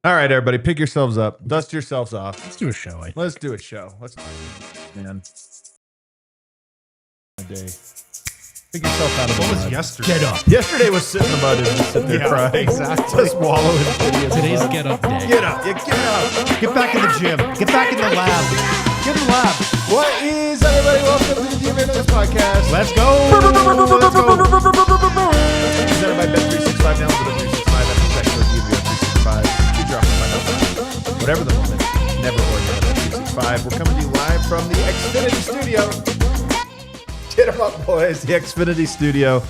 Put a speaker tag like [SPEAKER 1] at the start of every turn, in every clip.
[SPEAKER 1] All right, everybody, pick yourselves up, dust yourselves off.
[SPEAKER 2] Let's do a show.
[SPEAKER 1] Let's do a show. Man. A day. Pick yourself out of the mud.
[SPEAKER 3] What was yesterday?
[SPEAKER 2] Get up.
[SPEAKER 1] Yesterday was sit in the mud and just sit there crying.
[SPEAKER 3] Exactly.
[SPEAKER 1] Just wallow in pity.
[SPEAKER 2] Today's get up day.
[SPEAKER 1] Get up. Yeah, get up.
[SPEAKER 3] Get back in the gym. Get back in the lab. Get in the lab.
[SPEAKER 1] What is, everybody? Welcome to the DNVR Nuggets podcast.
[SPEAKER 3] Let's go.
[SPEAKER 1] Presented by Bet365. Now go to 365. That's exactly what DNVR 365. You drop my number. Whatever the moment. Never ordinary 365. We're coming to you live from the Xfinity Studio. Get them up, boys. The Xfinity Studio.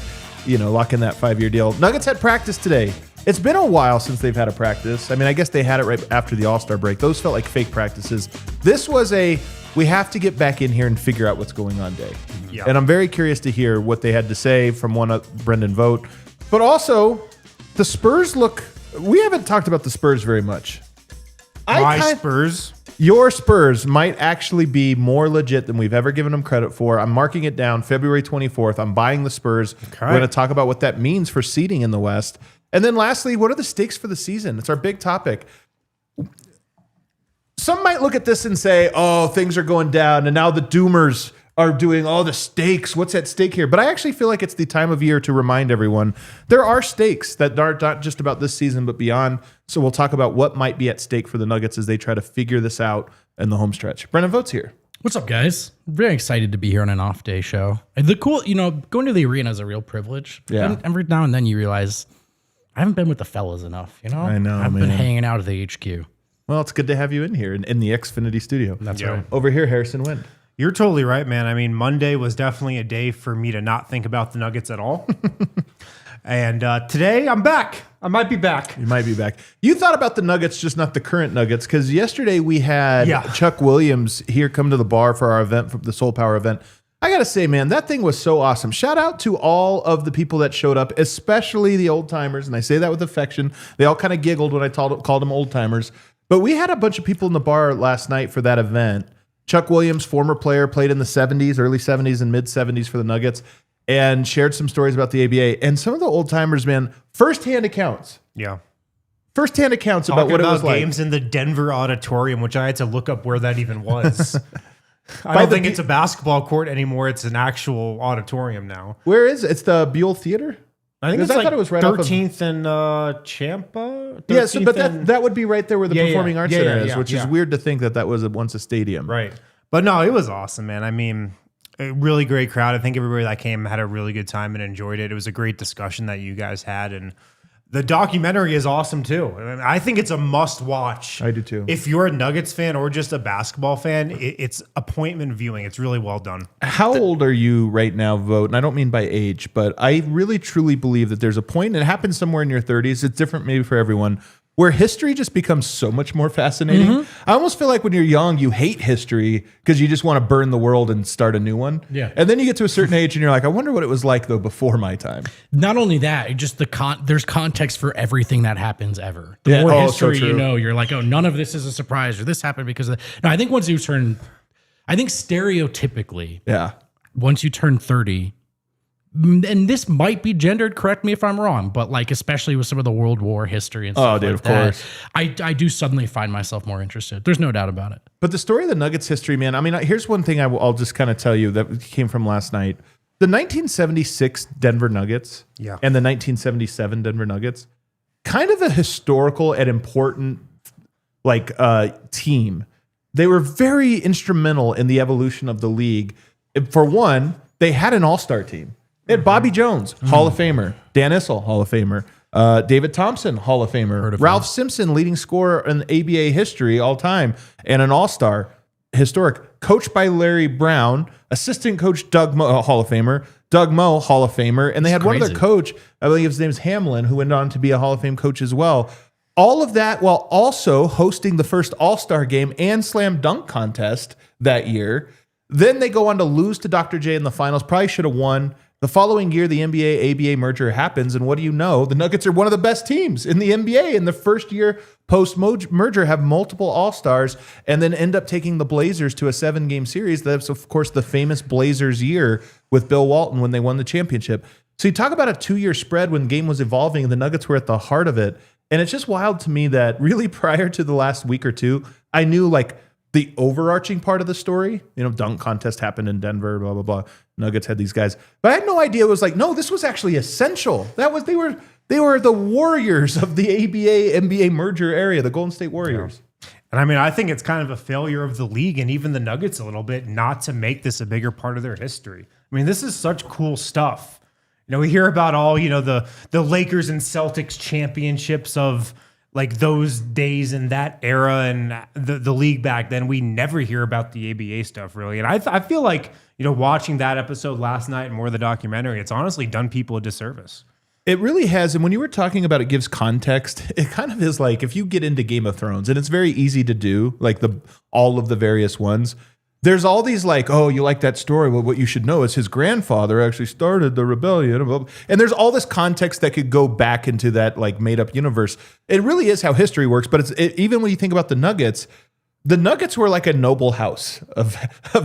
[SPEAKER 1] You know, lock in that 5-year deal. Nuggets had practice today. It's been a while since they've had a practice. I mean, I guess they had it right after the All-Star break. Those felt like fake practices. This was we have to get back in here and figure out what's going on day.
[SPEAKER 3] Yeah.
[SPEAKER 1] And I'm very curious to hear what they had to say from one Brendan Vogt. But also, the Spurs we haven't talked about the Spurs very much.
[SPEAKER 3] Spurs.
[SPEAKER 1] Your Spurs might actually be more legit than we've ever given them credit for. I'm marking it down February 24th. I'm buying the Spurs.
[SPEAKER 3] Okay.
[SPEAKER 1] We're going to talk about what that means for seeding in the West. And then lastly, what are the stakes for the season? It's our big topic. Some might look at this and say, oh, things are going down, and now the doomers are doing all the stakes. What's at stake here? But I actually feel like it's the time of year to remind everyone there are stakes that are not just about this season, but beyond. So we'll talk about what might be at stake for the Nuggets as they try to figure this out in the home stretch. Brendan Vogt's here.
[SPEAKER 2] What's up, guys? Very excited to be here on an off day show. And going to the arena is a real privilege.
[SPEAKER 1] Yeah.
[SPEAKER 2] And every now and then you realize I haven't been with the fellas enough.
[SPEAKER 1] I know,
[SPEAKER 2] I've
[SPEAKER 1] man.
[SPEAKER 2] been hanging out at the HQ.
[SPEAKER 1] Well, it's good to have you in here in the Xfinity Studio.
[SPEAKER 2] That's
[SPEAKER 3] Yeah.
[SPEAKER 2] right.
[SPEAKER 1] Over here, Harrison Wind.
[SPEAKER 3] You're totally right, man. I mean, Monday was definitely a day for me to not think about the Nuggets at all. And today, I'm back. I might be back.
[SPEAKER 1] You might be back. You thought about the Nuggets, just not the current Nuggets, because yesterday we had Chuck Williams here come to the bar for our event, for the Soul Power event. I got to say, man, that thing was so awesome. Shout out to all of the people that showed up, especially the old timers. And I say that with affection. They all kind of giggled when I called them old timers. But we had a bunch of people in the bar last night for that event. Chuck Williams, former player, played in the 70s, early 70s and mid 70s for the Nuggets, and shared some stories about the ABA. And some of the old timers, man, firsthand accounts.
[SPEAKER 3] Yeah.
[SPEAKER 1] Firsthand accounts about what it was like.
[SPEAKER 3] Games in the Denver auditorium, which I had to look up where that even was. I don't think it's a basketball court anymore. It's an actual auditorium now.
[SPEAKER 1] Where is it? It's the Buell Theater?
[SPEAKER 3] I think it's
[SPEAKER 1] I
[SPEAKER 3] like
[SPEAKER 1] thought it was right
[SPEAKER 3] 13th and Champa.
[SPEAKER 1] Yeah, but that would be right there where the Performing Arts Center is, which is
[SPEAKER 3] yeah.
[SPEAKER 1] weird to think that was once a stadium.
[SPEAKER 3] Right. But no, it was awesome, man. I mean, a really great crowd. I think everybody that came had a really good time and enjoyed it. It was a great discussion that you guys had. And the documentary is awesome, too. I think it's a must watch.
[SPEAKER 1] I do, too.
[SPEAKER 3] If you're a Nuggets fan or just a basketball fan, it's appointment viewing. It's really well done.
[SPEAKER 1] How old are you right now, Vogt? And I don't mean by age, but I really, truly believe that there's a point, and it happens somewhere in your 30s. It's different maybe for everyone, where history just becomes so much more fascinating. Mm-hmm. I almost feel like when you're young, you hate history because you just want to burn the world and start a new one.
[SPEAKER 2] Yeah.
[SPEAKER 1] And then you get to a certain age and you're like, I wonder what it was like, though, before my time.
[SPEAKER 2] Not only that, it just there's context for everything that happens ever. The more history you know, you're like, oh, none of this is a surprise, or this happened because of that. No, I think once you turn, stereotypically, once you turn 30, and this might be gendered, correct me if I'm wrong, but like, especially with some of the World War history and stuff
[SPEAKER 1] of course.
[SPEAKER 2] I do suddenly find myself more interested. There's no doubt about it.
[SPEAKER 1] But the story of the Nuggets history, man, I mean, here's one thing I'll just kind of tell you that came from last night. The 1976 Denver Nuggets and the 1977 Denver Nuggets, kind of a historical and important team. They were very instrumental in the evolution of the league. For one, they had an all-star team. They had Bobby Jones, Hall of Famer. Dan Issel, Hall of Famer. David Thompson, Hall of Famer. Ralph Simpson, leading scorer in ABA history all time, and an all-star, historic. Coached by Larry Brown, assistant coach Doug Moe, Hall of Famer. Doug Moe, Hall of Famer. And they had one other coach, I believe his name's Hamlin, who went on to be a Hall of Fame coach as well. All of that while also hosting the first All-Star game and slam dunk contest that year. Then they go on to lose to Dr. J in the finals. Probably should have won. The following year, the NBA-ABA merger happens, and what do you know? The Nuggets are one of the best teams in the NBA. In the first year post-merger, have multiple All-Stars, and then end up taking the Blazers to a 7-game series. That's, of course, the famous Blazers year with Bill Walton when they won the championship. So you talk about a 2-year spread when the game was evolving, and the Nuggets were at the heart of it. And it's just wild to me that really prior to the last week or two, I knew like the overarching part of the story. Dunk contest happened in Denver, blah, blah, blah. Nuggets had these guys. But I had no idea it was like, no, this was actually essential. They were the warriors of the ABA-NBA merger area, the Golden State Warriors.
[SPEAKER 3] Yeah. And I mean, I think it's kind of a failure of the league and even the Nuggets a little bit not to make this a bigger part of their history. I mean, this is such cool stuff. We hear about all, the Lakers and Celtics championships of like those days in that era and the league back then. We never hear about the ABA stuff really. And I feel like, watching that episode last night and more of the documentary, it's honestly done people a disservice.
[SPEAKER 1] It really has. And when you were talking about it gives context, it kind of is like if you get into Game of Thrones, and it's very easy to do, like all of the various ones. There's all these like, oh, you like that story? Well, what you should know is his grandfather actually started the rebellion. And there's all this context that could go back into that like made up universe. It really is how history works. But even when you think about the Nuggets were like a noble house of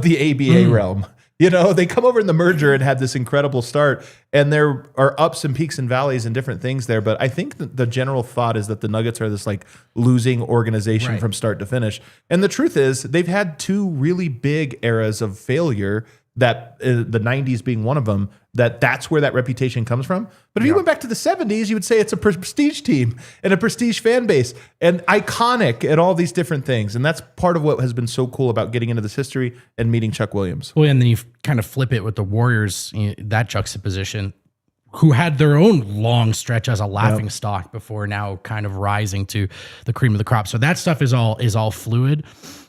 [SPEAKER 1] the ABA realm. They come over in the merger and had this incredible start, and there are ups and peaks and valleys and different things there. But I think the general thought is that the Nuggets are this like losing organization from start to finish. And the truth is they've had 2 really big eras of failure, that the 90s being one of them, that's where that reputation comes from. But if you went back to the 70s, you would say it's a prestige team and a prestige fan base and iconic and all these different things. And that's part of what has been so cool about getting into this history and meeting Chuck Williams.
[SPEAKER 2] Well, and then you kind of flip it with the Warriors, that juxtaposition, who had their own long stretch as a laughing stock before now kind of rising to the cream of the crop. So that stuff is all fluid.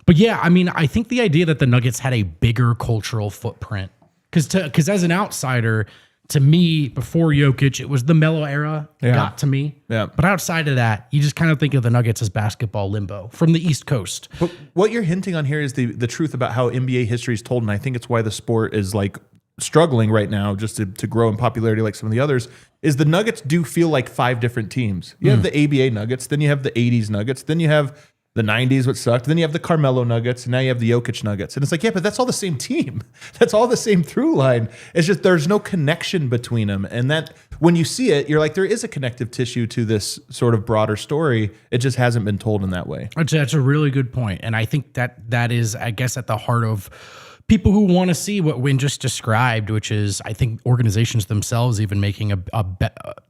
[SPEAKER 2] But yeah, I mean, I think the idea that the Nuggets had a bigger cultural footprint, because as an outsider, to me, before Jokic, it was the Melo era got to me. Yeah. But outside of that, you just kind of think of the Nuggets as basketball limbo from the East Coast.
[SPEAKER 1] But what you're hinting on here is the truth about how NBA history is told, and I think it's why the sport is like struggling right now just to grow in popularity like some of the others, is the Nuggets do feel like 5 different teams. You have the ABA Nuggets, then you have the 80s Nuggets, then you have the 90s, which sucked. Then you have the Carmelo Nuggets, and now you have the Jokic Nuggets. And it's like, yeah, but that's all the same team. That's all the same through line. It's just there's no connection between them. And that when you see it, you're like, there is a connective tissue to this sort of broader story. It just hasn't been told in that way.
[SPEAKER 2] That's a really good point. And I think that is, I guess, at the heart of people who want to see what Wynn just described, which is, I think, organizations themselves even making a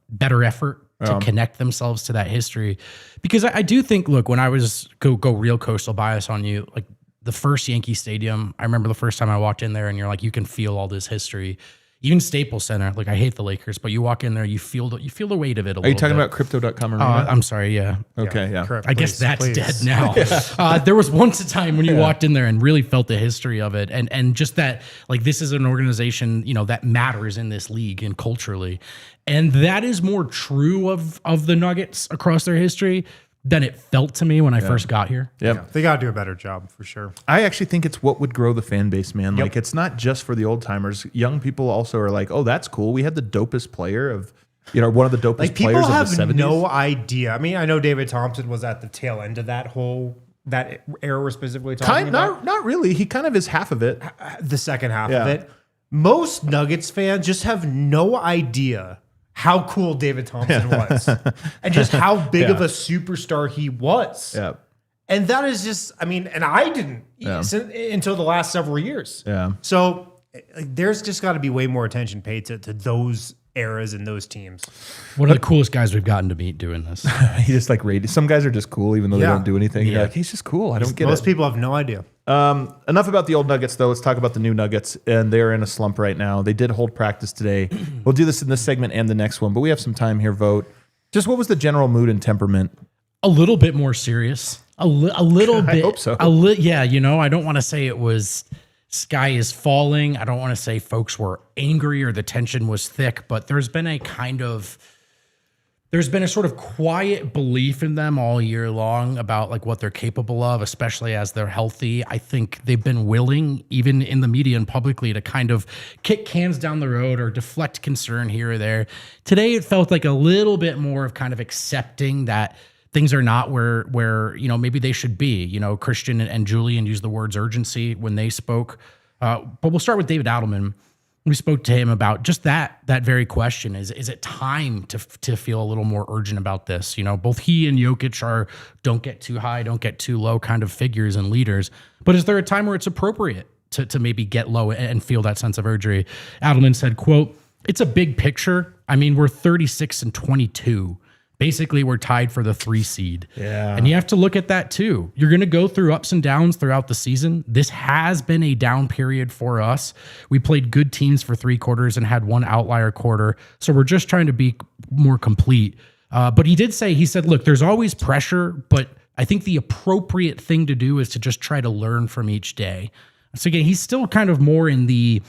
[SPEAKER 2] better effort to connect themselves to that history. Because I do think, look, when I was go real coastal bias on you, like the first Yankee Stadium, I remember the first time I walked in there and you're like, you can feel all this history. Even Staples Center, like I hate the Lakers, but you walk in there, you feel the weight of it a little bit.
[SPEAKER 1] Are you talking about Crypto.com arena?
[SPEAKER 2] I'm sorry, yeah.
[SPEAKER 1] Okay, yeah.
[SPEAKER 3] Correct,
[SPEAKER 2] I guess that's dead now. There was once a time when you walked in there and really felt the history of it, and just that, like, this is an organization, that matters in this league and culturally. And that is more true of the Nuggets across their history than it felt to me when I first got here.
[SPEAKER 1] Yep.
[SPEAKER 3] Yeah, they got to do a better job for sure.
[SPEAKER 1] I actually think it's what would grow the fan base, man. Like, it's not just for the old timers. Young people also are like, oh, that's cool. We had the dopest player of, one of the dopest players of the 70s.
[SPEAKER 3] People have no idea. I mean, I know David Thompson was at the tail end of that era we're specifically talking about.
[SPEAKER 1] Not really. He kind of is half of it.
[SPEAKER 3] The second half of it. Most Nuggets fans just have no idea how cool David Thompson was and just how big of a superstar he was.
[SPEAKER 1] Yeah.
[SPEAKER 3] And that is just, I mean, and I didn't until the last several years.
[SPEAKER 1] Yeah.
[SPEAKER 3] So there's just got to be way more attention paid to those eras and those teams.
[SPEAKER 2] One of the coolest guys we've gotten to meet doing this.
[SPEAKER 1] He just like rated. Some guys are just cool even though they don't do anything. Yeah. You're like, he's just cool. I don't get it.
[SPEAKER 3] Most people have no idea.
[SPEAKER 1] Enough about the old Nuggets, though. Let's talk about the new Nuggets, and they're in a slump right now. They did hold practice today. We'll do this in this segment and the next one, but we have some time here, Vote. Just what was the general mood and temperament?
[SPEAKER 2] A little bit more serious. A little bit. I
[SPEAKER 1] hope so.
[SPEAKER 2] Yeah, I don't want to say it was sky is falling. I don't want to say folks were angry or the tension was thick, but there's been a kind of there's been a sort of quiet belief in them all year long about like what they're capable of, especially as they're healthy. I think they've been willing, even in the media and publicly, to kind of kick cans down the road or deflect concern here or there. Today, it felt like a little bit more of kind of accepting that things are not where maybe they should be. Christian and Julian used the words urgency when they spoke. But we'll start with David Adelman. We spoke to him about just that very question. Is it time to feel a little more urgent about this? Both he and Jokic don't get too high, don't get too low kind of figures and leaders. But is there a time where it's appropriate to maybe get low and feel that sense of urgency? Adelman said, quote, "It's a big picture. I mean, we're 36 and 22. Basically, we're tied for the 3 seed.
[SPEAKER 1] Yeah.
[SPEAKER 2] And you have to look at that too. You're going to go through ups and downs throughout the season. This has been a down period for us. We played good teams for 3 quarters and had 1 outlier quarter. So we're just trying to be more complete." But he said, look, there's always pressure, but I think the appropriate thing to do is to just try to learn from each day. So again, he's still kind of more in the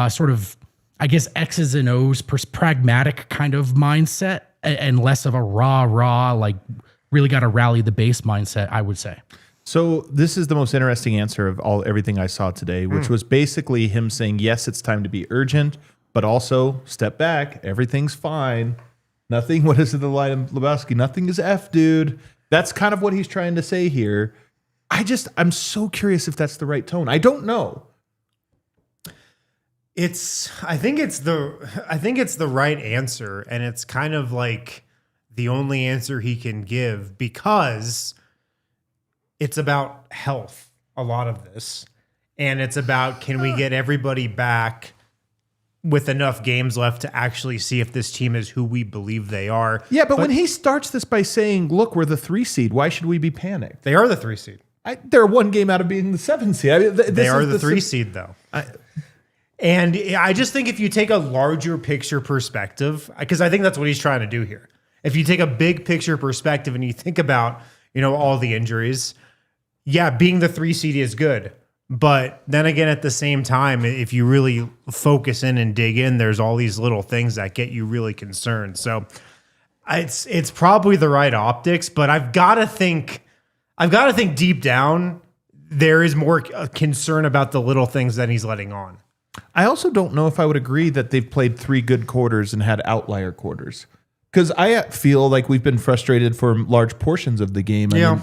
[SPEAKER 2] sort of, I guess, X's and O's pragmatic kind of mindset, and less of a raw, like really got to rally the base mindset, I would say.
[SPEAKER 1] So this is the most interesting answer of everything I saw today, which was basically him saying, yes, it's time to be urgent, but also step back. Everything's fine. Nothing, what is it, the line of Lebowski? Nothing is F, dude. That's kind of what he's trying to say here. I'm so curious if that's the right tone. I don't know.
[SPEAKER 3] I think it's the right answer, and it's kind of like the only answer he can give, because it's about health, a lot of this. And it's about, can we get everybody back with enough games left to actually see if this team is who we believe they are.
[SPEAKER 1] Yeah, but when he starts this by saying, look, we're the 3 seed, why should we be panicked?
[SPEAKER 3] They are the 3 seed.
[SPEAKER 1] They're 1 game out of being the 7 seed. I mean,
[SPEAKER 3] they are the 3 seed, though. And I just think if you take a larger picture perspective, because I think that's what he's trying to do here. If you take a big picture perspective and you think about, all the injuries, yeah, being the 3 seed is good. But then again, at the same time, if you really focus in and dig in, there's all these little things that get you really concerned. So it's probably the right optics, but I've got to think deep down, there is more concern about the little things that he's letting on.
[SPEAKER 1] I also don't know if I would agree that they've played 3 good quarters and had outlier quarters, because I feel like we've been frustrated for large portions of the game. I mean,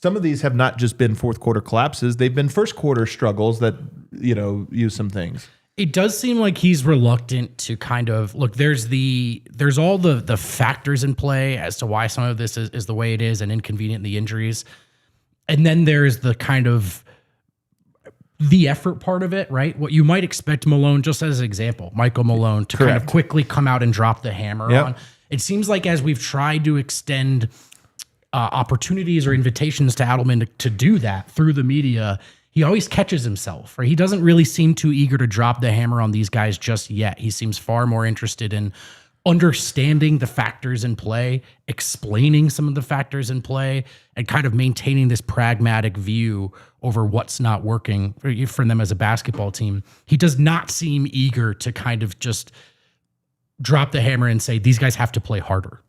[SPEAKER 1] some of these have not just been 4th quarter collapses. They've been 1st quarter struggles that, use some things.
[SPEAKER 2] It does seem like he's reluctant to kind of look. There's all the factors in play as to why some of this is the way it is and inconvenient, the injuries. And then there's the kind of the effort part of it, right? What you might expect Malone, just as an example, Michael Malone, to kind of quickly come out and drop the hammer on. It seems like as we've tried to extend opportunities or invitations to Adelman to do that through the media, he always catches himself, right? He doesn't really seem too eager to drop the hammer on these guys just yet. He seems far more interested in understanding the factors in play, explaining some of the factors in play, and kind of maintaining this pragmatic view over what's not working for them as a basketball team. He does not seem eager to kind of just drop the hammer and say, these guys have to play harder.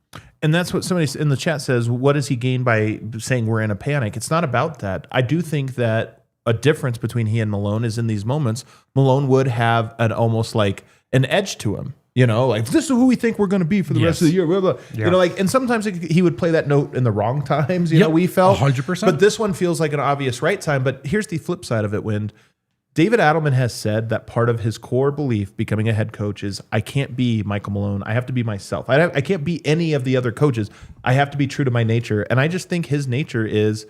[SPEAKER 1] And that's what somebody in the chat says, what does he gain by saying we're in a panic? It's not about that. I do think that a difference between he and Malone is in these moments, Malone would have almost like an edge to him. Like, this is who we think we're going to be for the rest of the year. Blah, blah. Yeah. And sometimes he would play that note in the wrong times, we felt.
[SPEAKER 2] 100%.
[SPEAKER 1] But this one feels like an obvious right time. But here's the flip side of it, Wind. David Adelman has said that part of his core belief becoming a head coach is, I can't be Michael Malone. I have to be myself. I can't be any of the other coaches. I have to be true to my nature. And I just think his nature is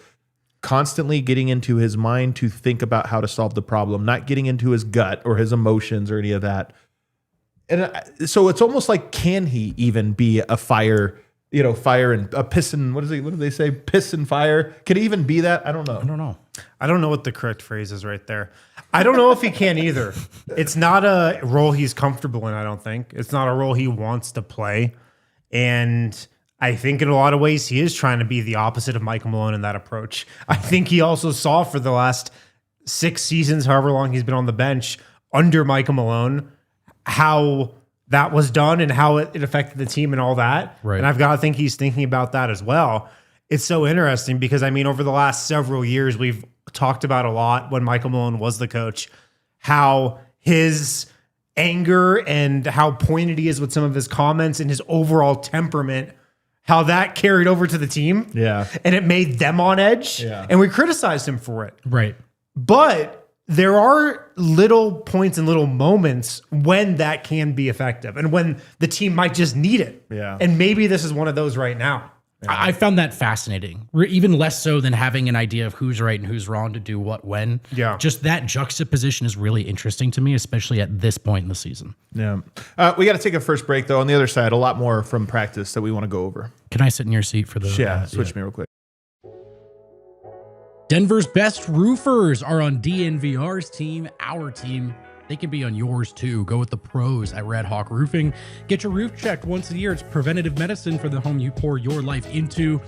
[SPEAKER 1] constantly getting into his mind to think about how to solve the problem, not getting into his gut or his emotions or any of that. And so it's almost like, can he even be a fire and a piss and what do they say? Piss and fire. Can he even be that? I don't know.
[SPEAKER 3] I don't know what the correct phrase is right there. I don't know if he can either. It's not a role he's comfortable in, I don't think. It's not a role he wants to play. And I think in a lot of ways he is trying to be the opposite of Michael Malone in that approach. I think he also saw for the last 6 seasons, however long he's been on the bench under Michael Malone, how that was done and how it affected the team and all that.
[SPEAKER 2] Right.
[SPEAKER 3] And I've got to think he's thinking about that as well. It's so interesting because, I mean, over the last several years, we've talked about a lot when Michael Malone was the coach, how his anger and how pointed he is with some of his comments and his overall temperament, how that carried over to the team.
[SPEAKER 1] Yeah.
[SPEAKER 3] And it made them on edge.
[SPEAKER 1] Yeah.
[SPEAKER 3] And we criticized him for it.
[SPEAKER 2] Right.
[SPEAKER 3] But there are little points and little moments when that can be effective and when the team might just need it.
[SPEAKER 1] Yeah.
[SPEAKER 3] And maybe this is one of those right now.
[SPEAKER 2] I found that fascinating, even less so than having an idea of who's right and who's wrong to do what when.
[SPEAKER 3] Yeah.
[SPEAKER 2] Just that juxtaposition is really interesting to me, especially at this point in the season.
[SPEAKER 1] Yeah. We got to take a first break, though. On the other side, a lot more from practice that we want to go over.
[SPEAKER 2] Can I sit in your seat for the...
[SPEAKER 1] Switch me real quick.
[SPEAKER 2] Denver's best roofers are on DNVR's team, our team. They can be on yours too. Go with the pros at Red Hawk Roofing. Get your roof checked once a year. It's preventative medicine for the home you pour your life into.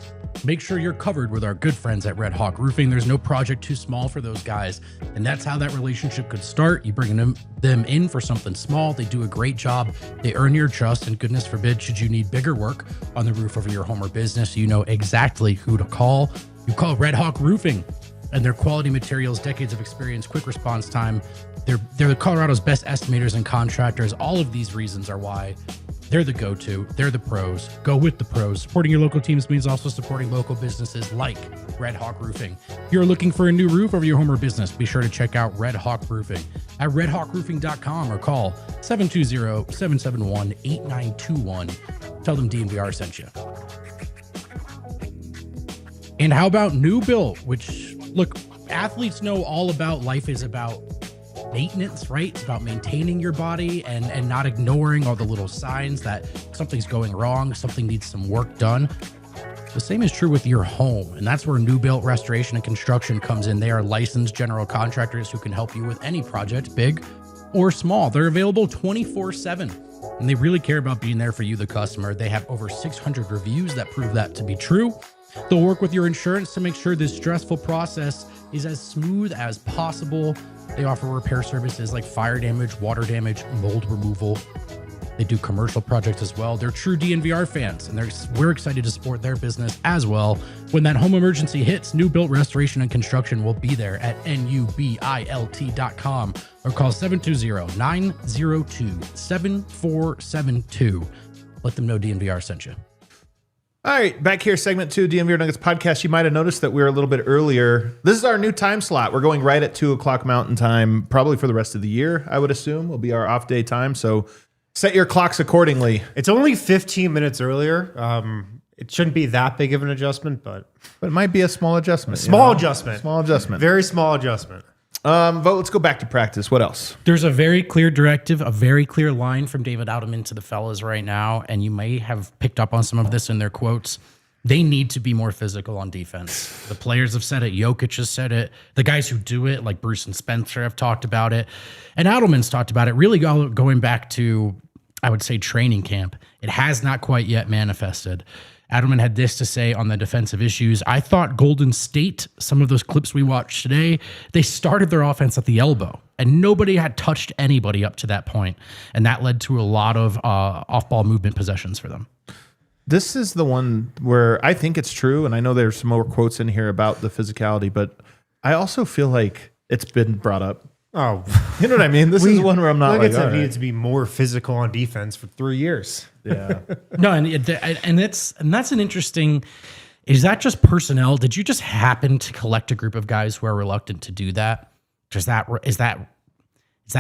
[SPEAKER 2] Make sure you're covered with our good friends at Red Hawk Roofing. There's no project too small for those guys. And that's how that relationship could start. You bring them in for something small. They do a great job. They earn your trust. And goodness forbid, should you need bigger work on the roof of your home or business, you know exactly who to call. You call Red Hawk Roofing. And their quality materials, decades of experience, quick response time. They're Colorado's best estimators and contractors. All of these reasons are why they're the go-to. They're the pros. Go with the pros. Supporting your local teams means also supporting local businesses like Red Hawk Roofing. If you're looking for a new roof over your home or business, be sure to check out Red Hawk Roofing at redhawkroofing.com or call 720-771-8921. Tell them DNVR sent you. And how about New Built, which, look, athletes know all about life is about maintenance, right? It's about maintaining your body and not ignoring all the little signs that something's going wrong, something needs some work done. The same is true with your home, and that's where New Built Restoration and Construction comes in. They are licensed general contractors who can help you with any project, big or small. They're available 24/7, and they really care about being there for you, the customer. They have over 600 reviews that prove that to be true. They'll work with your insurance to make sure this stressful process is as smooth as possible. They offer repair services like fire damage, water damage, mold removal. They do commercial projects as well. They're true DNVR fans, and we're excited to support their business as well. When that home emergency hits, New Built Restoration and Construction will be there at nubilt.com or call 720-902-7472. Let them know DNVR sent you.
[SPEAKER 1] All right, back here, segment 2, DNVR Nuggets podcast. You might have noticed that we're a little bit earlier. This is our new time slot. We're going right at 2 o'clock Mountain Time, probably for the rest of the year, I would assume, will be our off day time. So set your clocks accordingly.
[SPEAKER 3] It's only 15 minutes earlier. It shouldn't be that big of an adjustment, but
[SPEAKER 1] it might be a small adjustment.
[SPEAKER 3] Small adjustment.
[SPEAKER 1] Very
[SPEAKER 3] small adjustment.
[SPEAKER 1] Vote. Let's go back to practice. What else?
[SPEAKER 2] There's a very clear directive, a very clear line from David Adelman to the fellas right now, and you may have picked up on some of this in their quotes. They need to be more physical on defense. The players have said it. Jokic has said it. The guys who do it, like Bruce and Spencer, have talked about it. And Adelman's talked about it, really going back to, I would say, training camp. It has not quite yet manifested. Adelman had this to say on the defensive issues. I thought Golden State, some of those clips we watched today, they started their offense at the elbow, and nobody had touched anybody up to that point. And that led to a lot of off-ball movement possessions for them.
[SPEAKER 1] This is the one where I think it's true, and I know there's some more quotes in here about the physicality, but I also feel like it's been brought up.
[SPEAKER 3] Oh,
[SPEAKER 1] you know what I mean? This is one where I'm not
[SPEAKER 3] Nuggets
[SPEAKER 1] like,
[SPEAKER 3] have needed
[SPEAKER 1] right.
[SPEAKER 3] to be more physical on defense for 3 years.
[SPEAKER 1] Yeah.
[SPEAKER 2] No, and that's an interesting. Is that just personnel? Did you just happen to collect a group of guys who are reluctant to do that? Is that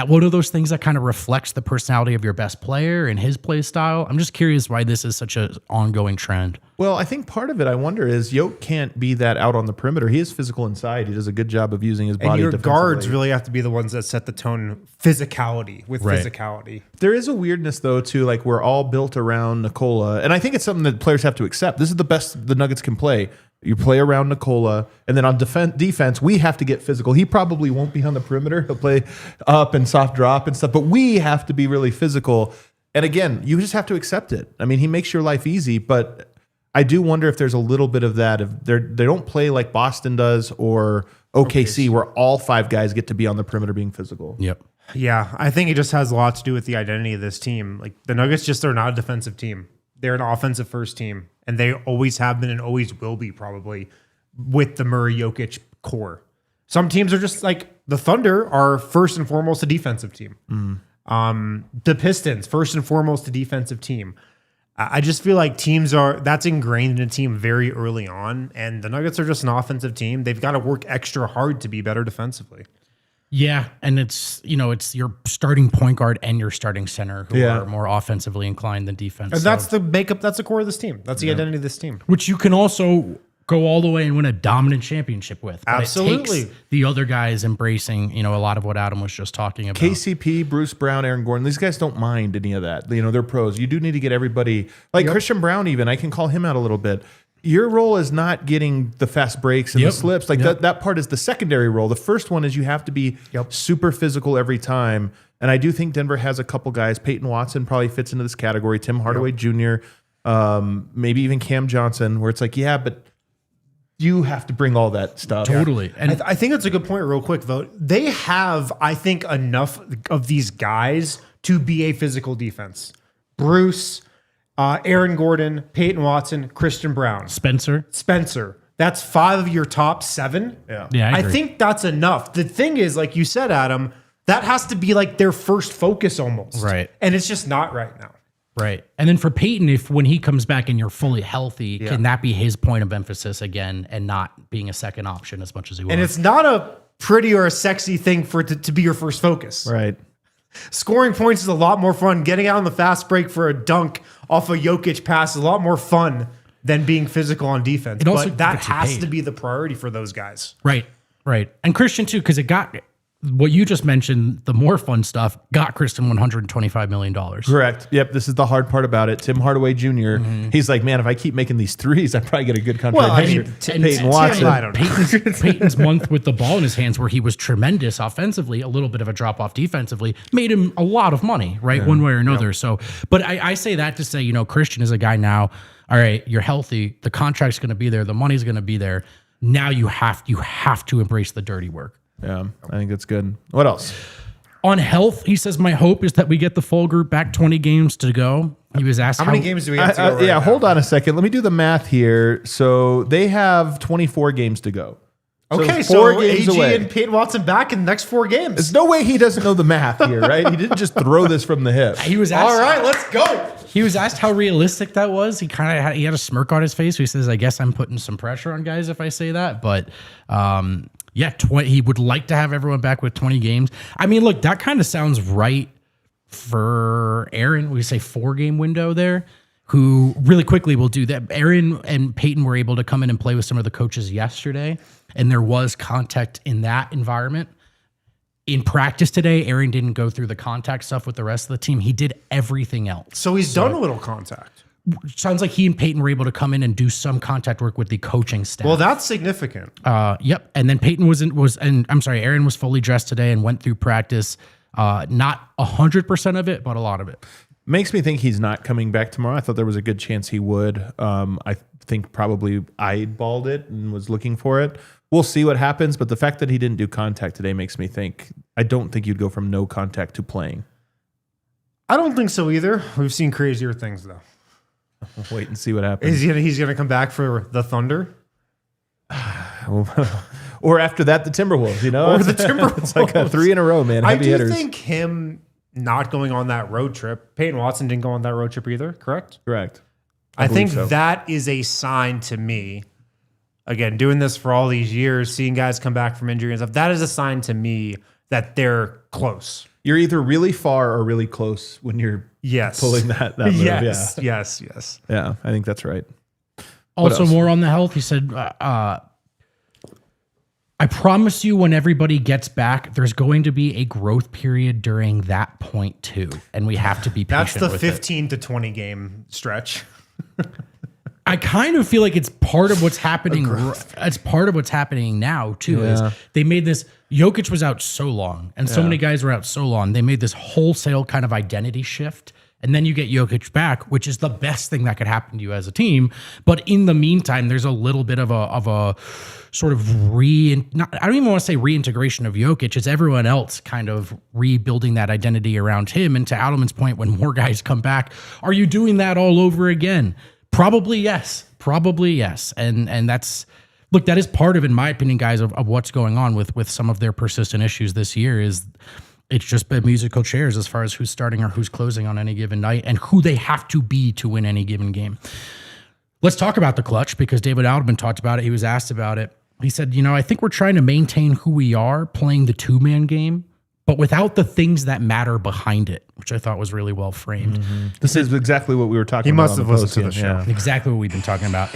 [SPEAKER 2] one of those things that kind of reflects the personality of your best player and his play style? I'm just curious why this is such an ongoing trend.
[SPEAKER 1] Well, I think part of it, I wonder, is Jokic can't be that out on the perimeter. He is physical inside. He does a good job of using his body.
[SPEAKER 3] And your
[SPEAKER 1] defensively.
[SPEAKER 3] guards really have to be the ones that set the tone physicality with physicality.
[SPEAKER 1] There is a weirdness, though, too. Like, we're all built around Nikola. And I think it's something that players have to accept. This is the best the Nuggets can play. You play around Nikola, and then on defense, we have to get physical. He probably won't be on the perimeter. He'll play up and soft drop and stuff, but we have to be really physical. And again, you just have to accept it. I mean, he makes your life easy, but I do wonder if there's a little bit of that. If they don't play like Boston does or OKC, where all 5 guys get to be on the perimeter being physical.
[SPEAKER 2] Yep.
[SPEAKER 3] Yeah, I think it just has a lot to do with the identity of this team. Like the Nuggets just are not a defensive team. They're an offensive first team, and they always have been and always will be probably with the Murray Jokic core. Some teams are just like the Thunder are first and foremost a defensive team. The Pistons, first and foremost a defensive team. I just feel like that's ingrained in a team very early on, and the Nuggets are just an offensive team. They've got to work extra hard to be better defensively.
[SPEAKER 2] Yeah, and it's your starting point guard and your starting center who are more offensively inclined than defense.
[SPEAKER 3] And that's the makeup, that's the core of this team. That's the identity of this team.
[SPEAKER 2] Which you can also go all the way and win a dominant championship with. But
[SPEAKER 3] Absolutely.
[SPEAKER 2] It takes the other guys embracing, a lot of what Adam was just talking about.
[SPEAKER 1] KCP, Bruce Brown, Aaron Gordon, these guys don't mind any of that. They're pros. You do need to get everybody, like Christian Brown even, I can call him out a little bit. Your role is not getting the fast breaks and the slips. Like that part is the secondary role. The first one is you have to be super physical every time. And I do think Denver has a couple guys. Peyton Watson probably fits into this category. Tim Hardaway Jr., maybe even Cam Johnson, where it's like, but you have to bring all that stuff.
[SPEAKER 2] Totally.
[SPEAKER 3] And I think that's a good point real quick, though. They have, I think, enough of these guys to be a physical defense. Bruce, Aaron Gordon, Peyton Watson, Christian Brown.
[SPEAKER 2] Spencer.
[SPEAKER 3] That's 5 of your top 7.
[SPEAKER 2] Yeah,
[SPEAKER 3] I think that's enough. The thing is, like you said, Adam, that has to be like their first focus almost.
[SPEAKER 2] Right.
[SPEAKER 3] And it's just not right now.
[SPEAKER 2] Right. And then for Peyton, when he comes back and you're fully healthy, can that be his point of emphasis again and not being a second option as much as he was?
[SPEAKER 3] And it's not a pretty or a sexy thing for it to be your first focus.
[SPEAKER 1] Right.
[SPEAKER 3] Scoring points is a lot more fun. Getting out on the fast break for a dunk off a Jokic pass is a lot more fun than being physical on defense. But that has to be the priority for those guys.
[SPEAKER 2] Right. And Christian too, because it got what you just mentioned, the more fun stuff, got Christian $125 million.
[SPEAKER 1] Correct. Yep. This is the hard part about it. Tim Hardaway Jr., he's like, man, if I keep making these threes, I probably get a good contract.
[SPEAKER 3] Well,
[SPEAKER 1] Peyton Watson.
[SPEAKER 3] I don't know.
[SPEAKER 2] Peyton's month with the ball in his hands where he was tremendous offensively, a little bit of a drop off defensively, made him a lot of money, right? One way or another. So, but I say that to say, Christian is a guy now, all right, you're healthy. The contract's going to be there. The money's going to be there. Now you have to embrace the dirty work.
[SPEAKER 1] Yeah, I think that's good. What else?
[SPEAKER 2] On health, he says, my hope is that we get the full group back 20 games to go. He was asked
[SPEAKER 3] how many games do we have to go right now?
[SPEAKER 1] Hold on a second. Let me do the math here. So they have 24 games to go.
[SPEAKER 3] Okay, so AG and Peyton Watson back in the next 4 games.
[SPEAKER 1] There's no way he doesn't know the math here, right? He didn't just throw this from the hip.
[SPEAKER 2] He was asked,
[SPEAKER 3] all right, let's go.
[SPEAKER 2] He was asked how realistic that was. He had a smirk on his face. He says, I guess I'm putting some pressure on guys if I say that. But he would like to have everyone back with 20 games. I mean, look, that kind of sounds right for Aaron. We say 4-game window there, who really quickly will do that. Aaron and Peyton were able to come in and play with some of the coaches yesterday, and there was contact in that environment. In practice today, Aaron didn't go through the contact stuff with the rest of the team. He did everything else.
[SPEAKER 3] So he's done a little contact.
[SPEAKER 2] Sounds like he and Peyton were able to come in and do some contact work with the coaching staff.
[SPEAKER 3] Well, that's significant.
[SPEAKER 2] Yep. And then Peyton Aaron was fully dressed today and went through practice. Not 100% of it, but a lot of it.
[SPEAKER 1] Makes me think he's not coming back tomorrow. I thought there was a good chance he would. I think probably eyeballed it and was looking for it. We'll see what happens. But the fact that he didn't do contact today makes me think, I don't think you'd go from no contact to playing.
[SPEAKER 3] I don't think so either. We've seen crazier things, though.
[SPEAKER 1] We'll wait and see what happens.
[SPEAKER 3] He's gonna come back for the Thunder?
[SPEAKER 1] Or after that, the Timberwolves,
[SPEAKER 3] Or the Timberwolves.
[SPEAKER 1] It's like a 3 in a row, man. Heavy hitters.
[SPEAKER 3] I do think him not going on that road trip, Peyton Watson didn't go on that road trip either, correct?
[SPEAKER 1] Correct.
[SPEAKER 3] I think that is a sign to me, again, doing this for all these years, seeing guys come back from injury and stuff, that is a sign to me that they're close.
[SPEAKER 1] You're either really far or really close when you're pulling that move.
[SPEAKER 3] Yes.
[SPEAKER 1] Yeah, I think that's right.
[SPEAKER 2] Also, more on the health. He said, I promise you when everybody gets back, there's going to be a growth period during that point too. And we have to be patient with it.
[SPEAKER 3] That's the 15 to 20 game stretch.
[SPEAKER 2] I kind of feel like it's part of what's happening. It's part of what's happening now too. Is they made this. Jokic was out so long, and so many guys were out so long. They made this wholesale kind of identity shift, And then you get Jokic back, which is the best thing that could happen to you as a team. But in the meantime, there's a little bit of a sort of I don't even want to say reintegration of Jokic. It's everyone else kind of rebuilding that identity around him. And to Adelman's point, when more guys come back, are you doing that all over again? Probably yes. And that's, look, that is part of, in my opinion, guys, of what's going on with some of their persistent issues this year is it's just been musical chairs as far as who's starting or who's closing on any given night and who they have to be to win any given game. Let's talk about the clutch because David Adelman talked about it. He was asked about it. He said, I think we're trying to maintain who we are playing the two-man game, but without the things that matter behind it, which I thought was really well framed.
[SPEAKER 1] Mm-hmm. This is exactly what we were talking about.
[SPEAKER 3] He must have listened to the show.
[SPEAKER 1] Yeah.
[SPEAKER 2] Exactly what we've been talking about.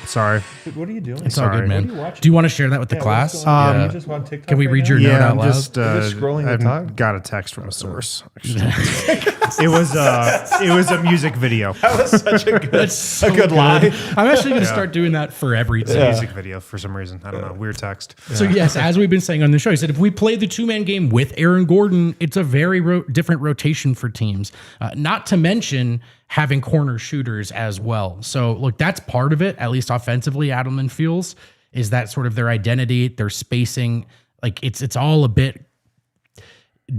[SPEAKER 3] Sorry.
[SPEAKER 1] What are you doing?
[SPEAKER 2] It's all good, man.
[SPEAKER 1] What are you watching?
[SPEAKER 2] Do you want to share that with the class?
[SPEAKER 1] You just on TikTok
[SPEAKER 2] Can we
[SPEAKER 1] right
[SPEAKER 2] read
[SPEAKER 1] now?
[SPEAKER 2] your note out loud?
[SPEAKER 3] I'm just
[SPEAKER 1] scrolling the
[SPEAKER 3] I've
[SPEAKER 1] top?
[SPEAKER 3] got a text from a source. It was a music video.
[SPEAKER 1] That was such a good,
[SPEAKER 2] so
[SPEAKER 1] good lie.
[SPEAKER 2] I'm actually going to start doing that for everything.
[SPEAKER 3] Music video for some reason. I don't know. Weird text.
[SPEAKER 2] So yes, as we've been saying on the show, he said if we play the two-man game with Aaron Gordon, it's a very different rotation for teams. Not to mention having corner shooters as well. So look, that's part of it, at least offensively, Adelman feels, is that sort of their identity, their spacing. Like it's all a bit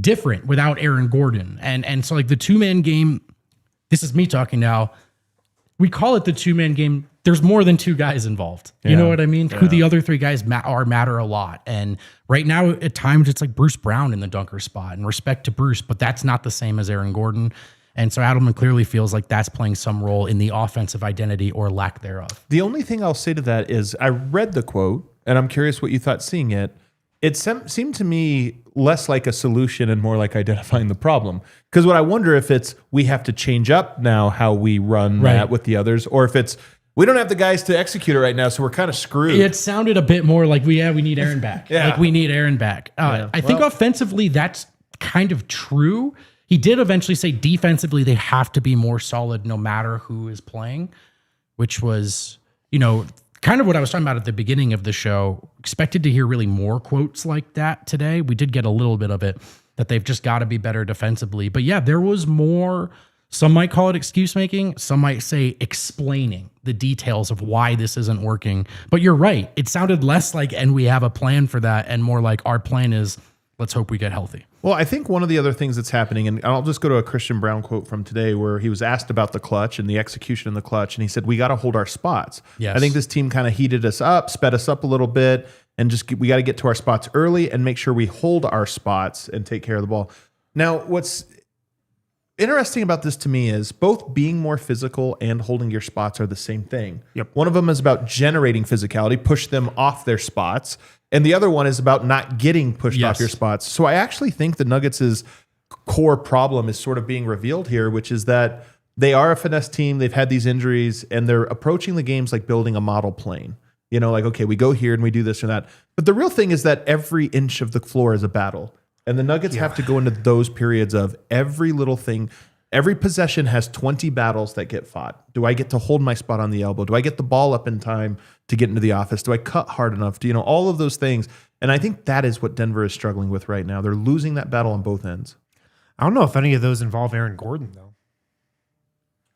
[SPEAKER 2] different without Aaron Gordon. And so like the two-man game, this is me talking now. We call it the two-man game. There's more than two guys involved. You know what I mean? Yeah. Who the other three guys matter a lot. And right now, at times, it's like Bruce Brown in the dunker spot, and respect to Bruce, but that's not the same as Aaron Gordon. And so Adelman clearly feels like that's playing some role in the offensive identity or lack thereof.
[SPEAKER 1] The only thing I'll say to that is I read the quote, and I'm curious what you thought seeing it. It seemed to me less like a solution and more like identifying the problem. Because what I wonder if it's we have to change up now how we run that with the others, or if it's we don't have the guys to execute it right now, so we're kind of screwed.
[SPEAKER 2] It sounded a bit more like we need Aaron back. Like we need Aaron back. I think offensively that's kind of true. He did eventually say defensively they have to be more solid no matter who is playing, which was, kind of what I was talking about at the beginning of the show. Expected to hear really more quotes like that today. We did get a little bit of it, that they've just got to be better defensively. But yeah, there was more. Some might call it excuse making. Some might say explaining the details of why this isn't working. But you're right. It sounded less like, and we have a plan for that, and more like our plan is, let's hope we get healthy.
[SPEAKER 1] Well, I think one of the other things that's happening, and I'll just go to a Christian Brown quote from today where he was asked about the clutch and the execution in the clutch, and he said, we got to hold our spots. Yes. I think this team kind of heated us up, sped us up a little bit, and we got to get to our spots early and make sure we hold our spots and take care of the ball. Now, what's interesting about this to me is both being more physical and holding your spots are the same thing.
[SPEAKER 3] Yep.
[SPEAKER 1] One of them is about generating physicality, push them off their spots. And the other one is about not getting pushed off your spots. So I actually think the Nuggets' core problem is sort of being revealed here, which is that they are a finesse team. They've had these injuries, and they're approaching the games like building a model plane. Like, okay, we go here and we do this or that. But the real thing is that every inch of the floor is a battle. And the Nuggets have to go into those periods of every little thing. Every possession has 20 battles that get fought. Do I get to hold my spot on the elbow? Do I get the ball up in time to get into the office? Do I cut hard enough? Do all of those things? And I think that is what Denver is struggling with right now. They're losing that battle on both ends.
[SPEAKER 3] I don't know if any of those involve Aaron Gordon, though.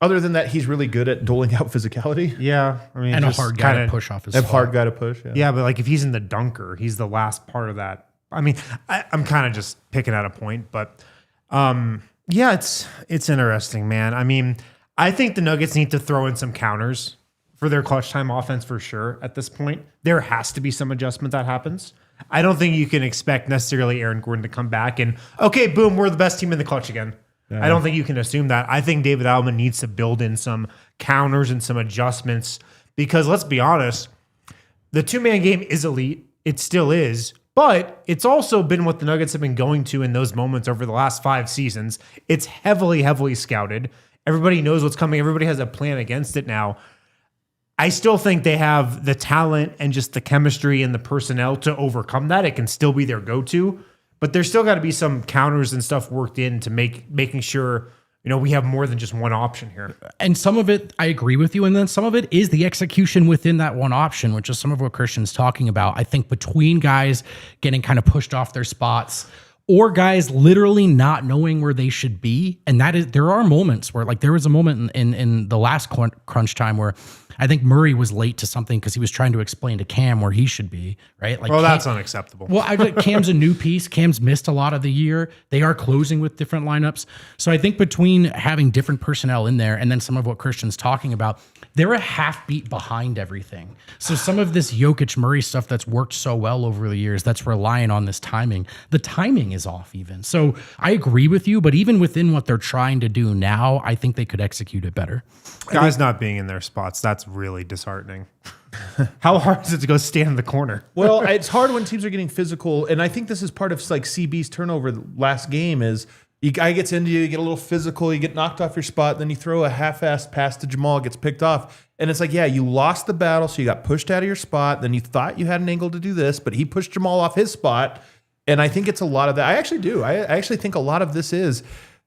[SPEAKER 1] Other than that, he's really good at doling out physicality.
[SPEAKER 3] Yeah. I mean,
[SPEAKER 2] and a hard guy to push off his spot.
[SPEAKER 1] A hard guy to push,
[SPEAKER 3] Yeah, but like if he's in the dunker, he's the last part of that. I mean, I'm kind of just picking out a point, but yeah, it's interesting, man. I mean, I think the Nuggets need to throw in some counters for their clutch time offense for sure at this point. There has to be some adjustment that happens. I don't think you can expect necessarily Aaron Gordon to come back and, okay, boom, we're the best team in the clutch again. Yeah. I don't think you can assume that. I think David Adelman needs to build in some counters and some adjustments because let's be honest, the two-man game is elite. It still is. But it's also been what the Nuggets have been going to in those moments over the last 5 seasons. It's heavily, heavily scouted. Everybody knows what's coming. Everybody has a plan against it now. I still think they have the talent and just the chemistry and the personnel to overcome that. It can still be their go-to. But there's still got to be some counters and stuff worked in to making sure we have more than just one option here.
[SPEAKER 2] And some of it, I agree with you. And then some of it is the execution within that one option, which is some of what Christian's talking about. I think between guys getting kind of pushed off their spots or guys literally not knowing where they should be. And there are moments where, like, there was a moment in the last crunch time where I think Murray was late to something because he was trying to explain to Cam where he should be, right? Like,
[SPEAKER 3] well, that's unacceptable.
[SPEAKER 2] Well, Cam's a new piece. Cam's missed a lot of the year. They are closing with different lineups. So I think between having different personnel in there and then some of what Christian's talking about, they're a half beat behind everything. So some of this Jokic Murray stuff that's worked so well over the years, that's relying on this timing. The timing is off even. So I agree with you, but even within what they're trying to do now, I think they could execute it better.
[SPEAKER 3] Guys not being in their spots, that's really disheartening. How hard is it to go stand in the corner?
[SPEAKER 1] Well, it's hard when teams are getting physical, and I think this is part of like CB's turnover last game is guy gets into you get a little physical, you get knocked off your spot, then you throw a half-assed pass to Jamal, gets picked off. And it's like, yeah, you lost the battle, so you got pushed out of your spot, then you thought you had an angle to do this, but he pushed Jamal off his spot. And I think it's a lot of that. I actually do. I actually think a lot of this is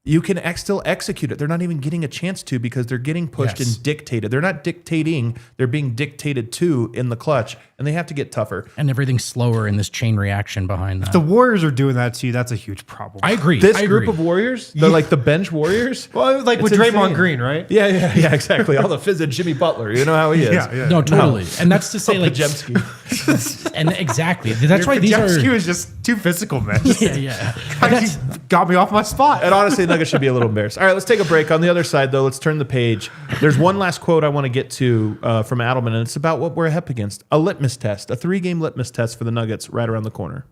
[SPEAKER 1] you can still execute it. They're not even getting a chance to because they're getting pushed and dictated. They're not dictating. They're being dictated to in the clutch, and they have to get tougher.
[SPEAKER 2] And everything's slower in this chain reaction behind that.
[SPEAKER 3] If the Warriors are doing that to you, that's a huge problem.
[SPEAKER 2] I agree.
[SPEAKER 1] This group of Warriors, they're like the bench Warriors.
[SPEAKER 3] Well, like with Draymond Green, right?
[SPEAKER 1] Yeah, exactly. All the fizz and Jimmy Butler. You know how he is.
[SPEAKER 3] Yeah.
[SPEAKER 2] No, totally. And that's to say, like,
[SPEAKER 1] Pajemski.
[SPEAKER 2] and exactly. That's why these are.
[SPEAKER 3] Pajemski was just too physical, man.
[SPEAKER 2] Yeah.
[SPEAKER 3] Guys, he got me off my spot.
[SPEAKER 1] And honestly, Nuggets should be a little embarrassed. All right, let's take a break. On the other side, though, let's turn the page. There's one last quote I want to get to from Adelman, and it's about what we're up against. A litmus test, a 3-game litmus test for the Nuggets right around the corner.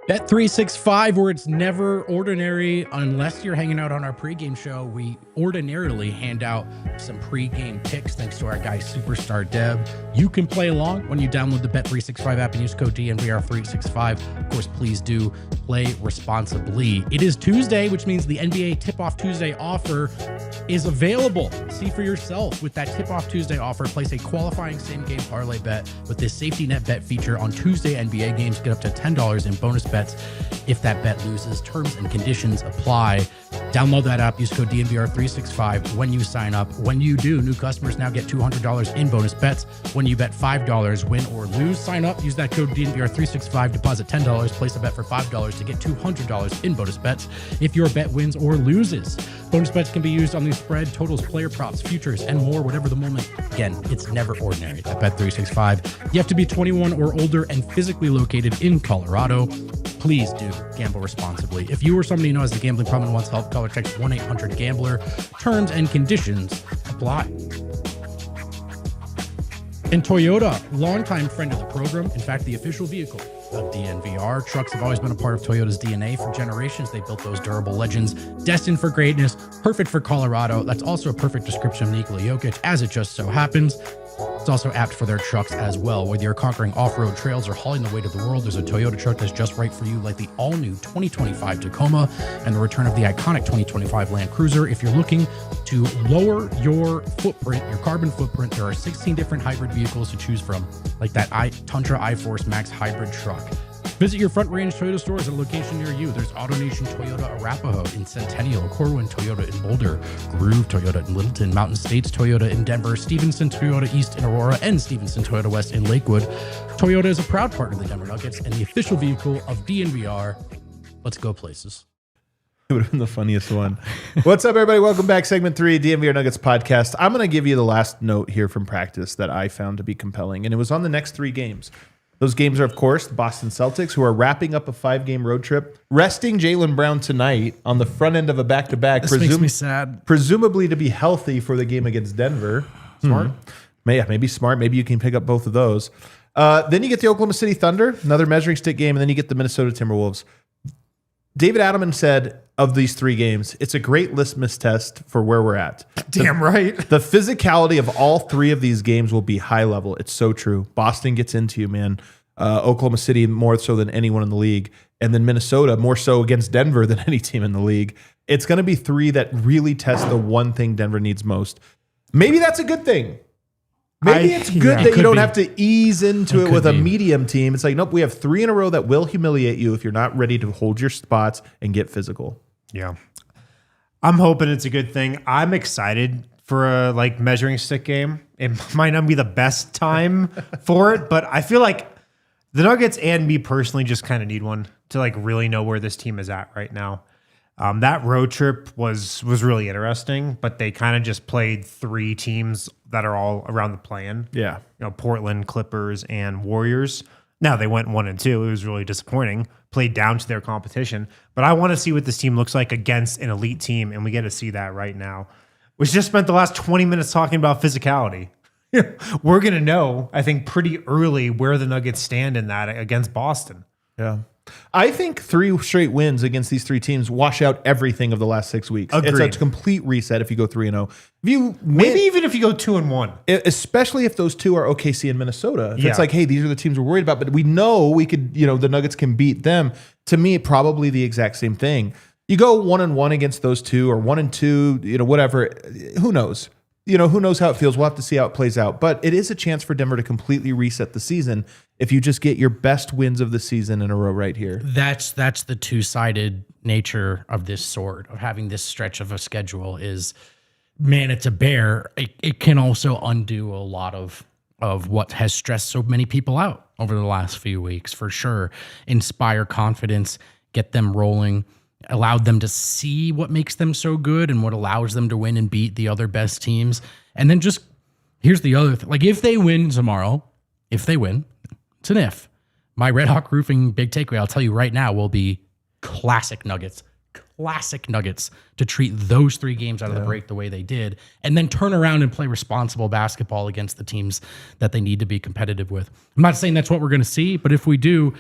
[SPEAKER 2] Bet365, where it's never ordinary unless you're hanging out on our pregame show. We ordinarily hand out some pregame picks thanks to our guy Superstar Deb. You can play along when you download the Bet365 app and use code DNVR365. Of course, please do play responsibly. It is Tuesday, which means the NBA Tip-Off Tuesday offer is available. See for yourself. With that Tip-Off Tuesday offer, place a qualifying same-game parlay bet with this safety net bet feature on Tuesday NBA games. Get up to $10 in bonus bets if that bet loses. Terms and conditions apply. Download that app. Use code DNVR365 when you sign up. When you do, new customers now get $200 in bonus bets. When you bet $5, win or lose, sign up. Use that code DNVR365. Deposit $10. Place a bet for $5 to get $200 in bonus bets if your bet wins or loses. Bonus bets can be used on the spread, totals, player props, futures, and more, whatever the moment. Again, it's never ordinary at Bet365. You have to be 21 or older and physically located in Colorado. Please do gamble responsibly. If you or somebody who knows the gambling problem and wants help, call or text 1-800-GAMBLER. Terms and conditions apply. And Toyota, longtime friend of the program, in fact, the official vehicle of DNVR. Trucks have always been a part of Toyota's DNA for generations. They built those durable legends, destined for greatness, perfect for Colorado. That's also a perfect description of Nikola Jokic, as it just so happens. It's also apt for their trucks as well. Whether you're conquering off-road trails or hauling the weight of the world, there's a Toyota truck that's just right for you, like the all-new 2025 Tacoma and the return of the iconic 2025 Land Cruiser. If you're looking to lower your footprint, your carbon footprint, there are 16 different hybrid vehicles to choose from, like that Tundra iForce Max hybrid truck. Visit your Front Range Toyota stores at a location near you. There's AutoNation Toyota Arapahoe in Centennial, Corwin Toyota in Boulder, Groove Toyota in Littleton, Mountain States Toyota in Denver, Stevenson Toyota East in Aurora, and Stevenson Toyota West in Lakewood. Toyota is a proud partner of the Denver Nuggets and the official vehicle of DNVR. Let's go places.
[SPEAKER 1] It would have been the funniest one. What's up, everybody? Welcome back. Segment 3, DNVR Nuggets podcast. I'm going to give you the last note here from practice that I found to be compelling, and it was on the next 3 games. Those games are, of course, the Boston Celtics, who are wrapping up a 5-game road trip, resting Jaylen Brown tonight on the front end of a back-to-back.
[SPEAKER 2] This makes me sad.
[SPEAKER 1] Presumably to be healthy for the game against Denver. Smart. Maybe smart. Maybe you can pick up both of those. Then you get the Oklahoma City Thunder, another measuring stick game, and then you get the Minnesota Timberwolves. David Adelman said of these 3 games, it's a great litmus test for where we're at.
[SPEAKER 3] Damn right.
[SPEAKER 1] The physicality of all 3 of these games will be high level. It's so true. Boston gets into you, man. Oklahoma City more so than anyone in the league. And then Minnesota more so against Denver than any team in the league. It's going to be 3 that really test the one thing Denver needs most. Maybe that's a good thing. Maybe it's good that you don't have to ease into it with a medium team. It's like, nope, we have 3 in a row that will humiliate you if you're not ready to hold your spots and get physical.
[SPEAKER 3] Yeah. I'm hoping it's a good thing. I'm excited for a measuring stick game. It might not be the best time for it, but I feel like The Nuggets and me personally just kind of need one to like really know where this team is at right now. That road trip was really interesting, but they kind of just played 3 teams that are all around the play-in.
[SPEAKER 1] Yeah.
[SPEAKER 3] Portland, Clippers, and Warriors. Now they went 1-2. It was really disappointing. Played down to their competition. But I want to see what this team looks like against an elite team, and we get to see that right now. We just spent the last 20 minutes talking about physicality. We're going to know, I think, pretty early where the Nuggets stand in that against Boston.
[SPEAKER 1] Yeah. I think 3 straight wins against these 3 teams wash out everything of the last 6 weeks.
[SPEAKER 3] Agreed.
[SPEAKER 1] It's a complete reset if you go 3-0. If you
[SPEAKER 3] maybe even if you go 2-1,
[SPEAKER 1] especially if those 2 are OKC and Minnesota. If it's like, hey, these are the teams we're worried about, but we know we could, the Nuggets can beat them. To me, probably the exact same thing. You go 1-1 against those 2 or 1-2, whatever. Who knows? Who knows how it feels? We'll have to see how it plays out. But it is a chance for Denver to completely reset the season if you just get your best wins of the season in a row right here.
[SPEAKER 2] That's the two-sided nature of this sword, of having this stretch of a schedule is, man, it's a bear. It can also undo a lot of what has stressed so many people out over the last few weeks, for sure. Inspire confidence, get them rolling, allowed them to see what makes them so good and what allows them to win and beat the other best teams. And then just, here's the other thing. Like, if they win tomorrow, it's an if. My Red Hawk Roofing big takeaway, I'll tell you right now, will be classic Nuggets to treat those 3 games out of the break the way they did, and then turn around and play responsible basketball against the teams that they need to be competitive with. I'm not saying that's what we're going to see, but if we do,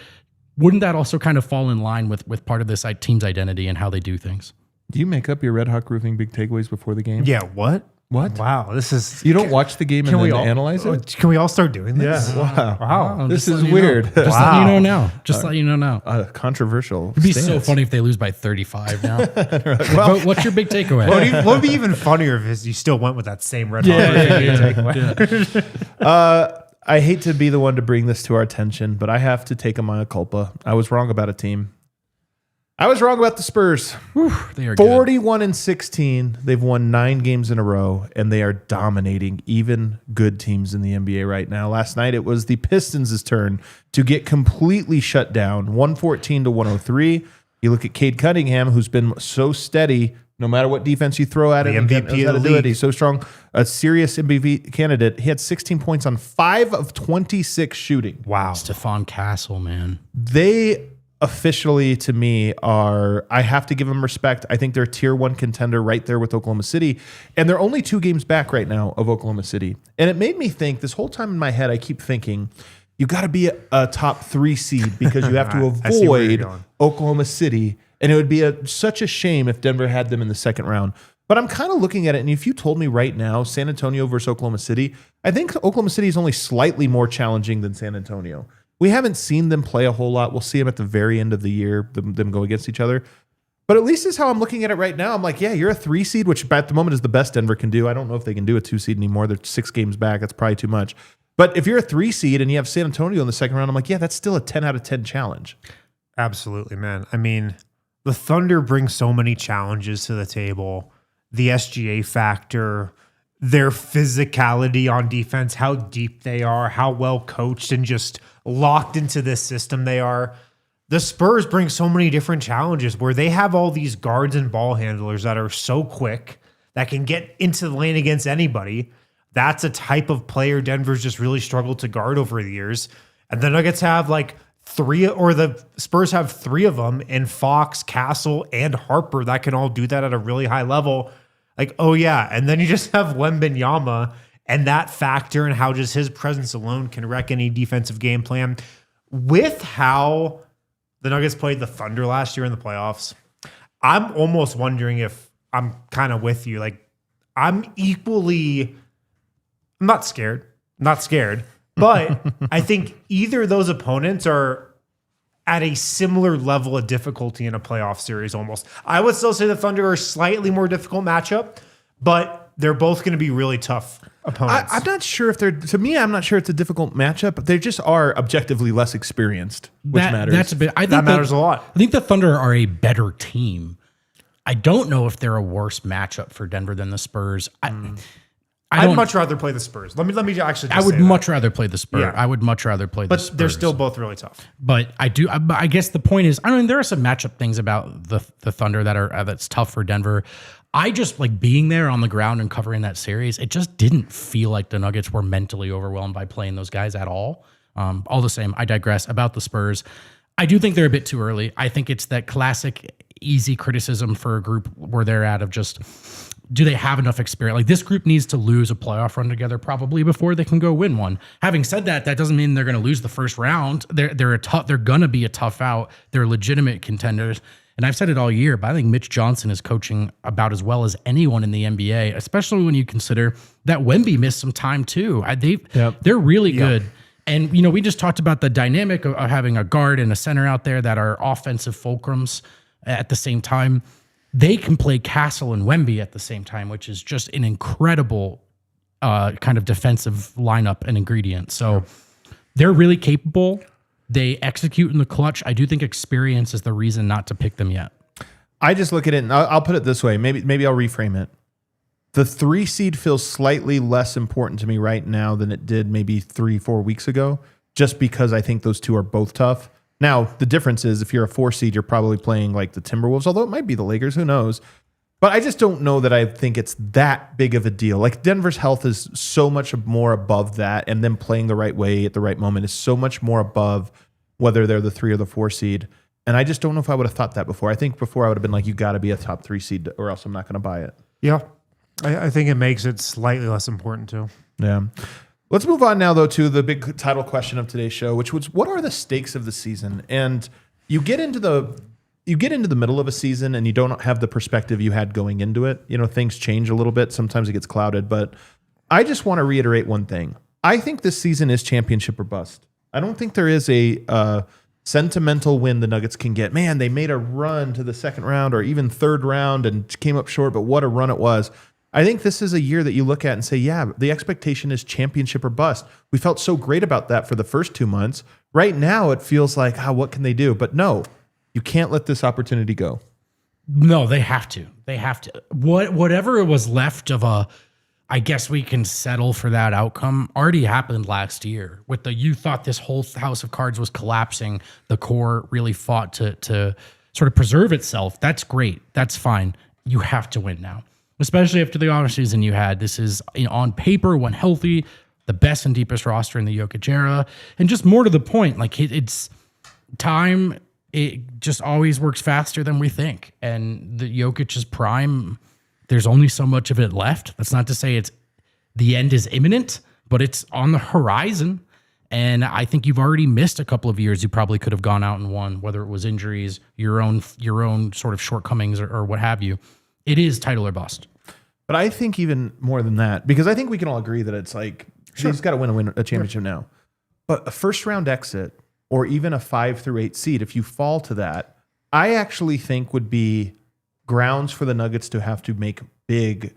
[SPEAKER 2] wouldn't that also kind of fall in line with part of this team's identity and how they do things?
[SPEAKER 1] Do you make up your Red Hawk Roofing big takeaways before the game?
[SPEAKER 3] Yeah, what?
[SPEAKER 1] What?
[SPEAKER 3] Wow, this is...
[SPEAKER 1] You don't watch the game and then analyze it?
[SPEAKER 3] Can we all start doing this?
[SPEAKER 1] Yeah.
[SPEAKER 3] Wow.
[SPEAKER 1] This is weird.
[SPEAKER 2] Just letting you know now. Just letting you know now.
[SPEAKER 1] Controversial.
[SPEAKER 2] It'd be so funny if they lose by 35 now. Well, what's your big takeaway?
[SPEAKER 3] What would be even funnier if you still went with that same Red Hawk takeaway?
[SPEAKER 1] I hate to be the one to bring this to our attention, but I have to take a mea culpa. I was wrong about a team. I was wrong about the Spurs.
[SPEAKER 2] Whew, they are
[SPEAKER 1] 41-16. They've won 9 games in a row, and they are dominating even good teams in the NBA right now. Last night, it was the Pistons' turn to get completely shut down, 114-103. You look at Cade Cunningham, who's been so steady, no matter what defense you throw at him.
[SPEAKER 3] MVP of the league.
[SPEAKER 1] He's so strong. A serious MVP candidate. He had 16 points on 5 of 26 shooting.
[SPEAKER 3] Wow.
[SPEAKER 2] Stephon Castle, man.
[SPEAKER 1] They officially, to me, I have to give them respect. I think they're a tier 1 contender right there with Oklahoma City. And they're only 2 games back right now of Oklahoma City. And it made me think, this whole time in my head, I keep thinking, you got to be a top 3 seed because you have to avoid Oklahoma City. And it would be such a shame if Denver had them in the second round. But I'm kind of looking at it, and if you told me right now, San Antonio versus Oklahoma City, I think Oklahoma City is only slightly more challenging than San Antonio. We haven't seen them play a whole lot. We'll see them at the very end of the year, them go against each other. But at least is how I'm looking at it right now. I'm like, yeah, you're a 3 seed, which at the moment is the best Denver can do. I don't know if they can do a 2 seed anymore. They're 6 games back. That's probably too much. But if you're a 3 seed and you have San Antonio in the second round, I'm like, yeah, that's still a 10 out of 10 challenge.
[SPEAKER 3] Absolutely, man. I mean, the Thunder bring so many challenges to the table. The SGA factor, their physicality on defense, how deep they are, how well coached and just locked into this system they are. The Spurs bring so many different challenges where they have all these guards and ball handlers that are so quick that can get into the lane against anybody. That's a type of player Denver's just really struggled to guard over the years. And the Nuggets have like 3, or the Spurs have 3 of them in Fox, Castle, and Harper that can all do that at a really high level. Like, oh yeah. And then you just have Wembanyama and that factor and how just his presence alone can wreck any defensive game plan. With how the Nuggets played the Thunder last year in the playoffs, I'm almost wondering if I'm kind of with you. Like, I'm not scared, but I think either of those opponents are at a similar level of difficulty in a playoff series almost. I would still say the Thunder are a slightly more difficult matchup, but they're both going to be really tough opponents.
[SPEAKER 1] I'm not sure if I'm not sure it's a difficult matchup, but they just are objectively less experienced, which matters.
[SPEAKER 2] That's a bit. I think
[SPEAKER 3] that matters a lot.
[SPEAKER 2] I think the Thunder are a better team. I don't know if they're a worse matchup for Denver than the Spurs.
[SPEAKER 3] I'd much rather play the Spurs. Let me actually.
[SPEAKER 2] I would much rather play the Spurs.
[SPEAKER 3] Yeah.
[SPEAKER 2] I would much rather play the Spurs.
[SPEAKER 3] But they're still both really tough.
[SPEAKER 2] But I guess the point is, I mean, there are some matchup things about the Thunder that's tough for Denver. I just like being there on the ground and covering that series. It just didn't feel like the Nuggets were mentally overwhelmed by playing those guys at all. All the same, I digress about the Spurs. I do think they're a bit too early. I think it's that classic easy criticism for a group where they're at of just, do they have enough experience? Like this group needs to lose a playoff run together probably before they can go win one. Having said that, that doesn't mean they're going to lose the first round. They're going to be a tough out. They're legitimate contenders. And I've said it all year, but I think Mitch Johnson is coaching about as well as anyone in the NBA, especially when you consider that Wemby missed some time too. They're really good. And, we just talked about the dynamic of having a guard and a center out there that are offensive fulcrums at the same time. They can play Castle and Wemby at the same time, which is just an incredible kind of defensive lineup and ingredient. So they're really capable. They execute in the clutch. I do think experience is the reason not to pick them yet.
[SPEAKER 1] I just look at it, and I'll put it this way. Maybe I'll reframe it. The 3 seed feels slightly less important to me right now than it did maybe 3-4 weeks ago, just because I think those two are both tough. Now, the difference is if you're a 4 seed, you're probably playing like the Timberwolves, although it might be the Lakers, who knows. But I just don't know that I think it's that big of a deal. Like Denver's health is so much more above that, and them playing the right way at the right moment is so much more above whether they're the 3 or the 4 seed. And I just don't know if I would have thought that before. I think before I would have been like, you got to be a top 3 seed or else I'm not going to buy it.
[SPEAKER 3] Yeah. I think it makes it slightly less important too.
[SPEAKER 1] Yeah. Let's move on now, though, to the big title question of today's show, which was, what are the stakes of the season? And you get into the middle of a season and you don't have the perspective you had going into it. Things change a little bit. Sometimes it gets clouded. But I just want to reiterate one thing. I think this season is championship or bust. I don't think there is a sentimental win the Nuggets can get. Man, they made a run to the second round or even third round and came up short, but what a run it was. I think this is a year that you look at and say, yeah, the expectation is championship or bust. We felt so great about that for the first 2 months. Right now, it feels like, what can they do? But no, you can't let this opportunity go.
[SPEAKER 2] No, they have to. They have to. Whatever was left of I guess we can settle for that outcome already happened last year. You thought this whole house of cards was collapsing. The core really fought to sort of preserve itself. That's great. That's fine. You have to win now. Especially after the offseason you had. This is, on paper, when healthy, the best and deepest roster in the Jokic era. And just more to the point, like it's time, it just always works faster than we think. And the Jokic's prime, there's only so much of it left. That's not to say the end is imminent, but it's on the horizon. And I think you've already missed a couple of years you probably could have gone out and won, whether it was injuries, your own sort of shortcomings or what have you. It is title or bust.
[SPEAKER 1] But I think even more than that, because I think we can all agree that it's like, he's got to win a championship now. But a first round exit or even a 5 through 8 seed, if you fall to that, I actually think would be grounds for the Nuggets to have to make big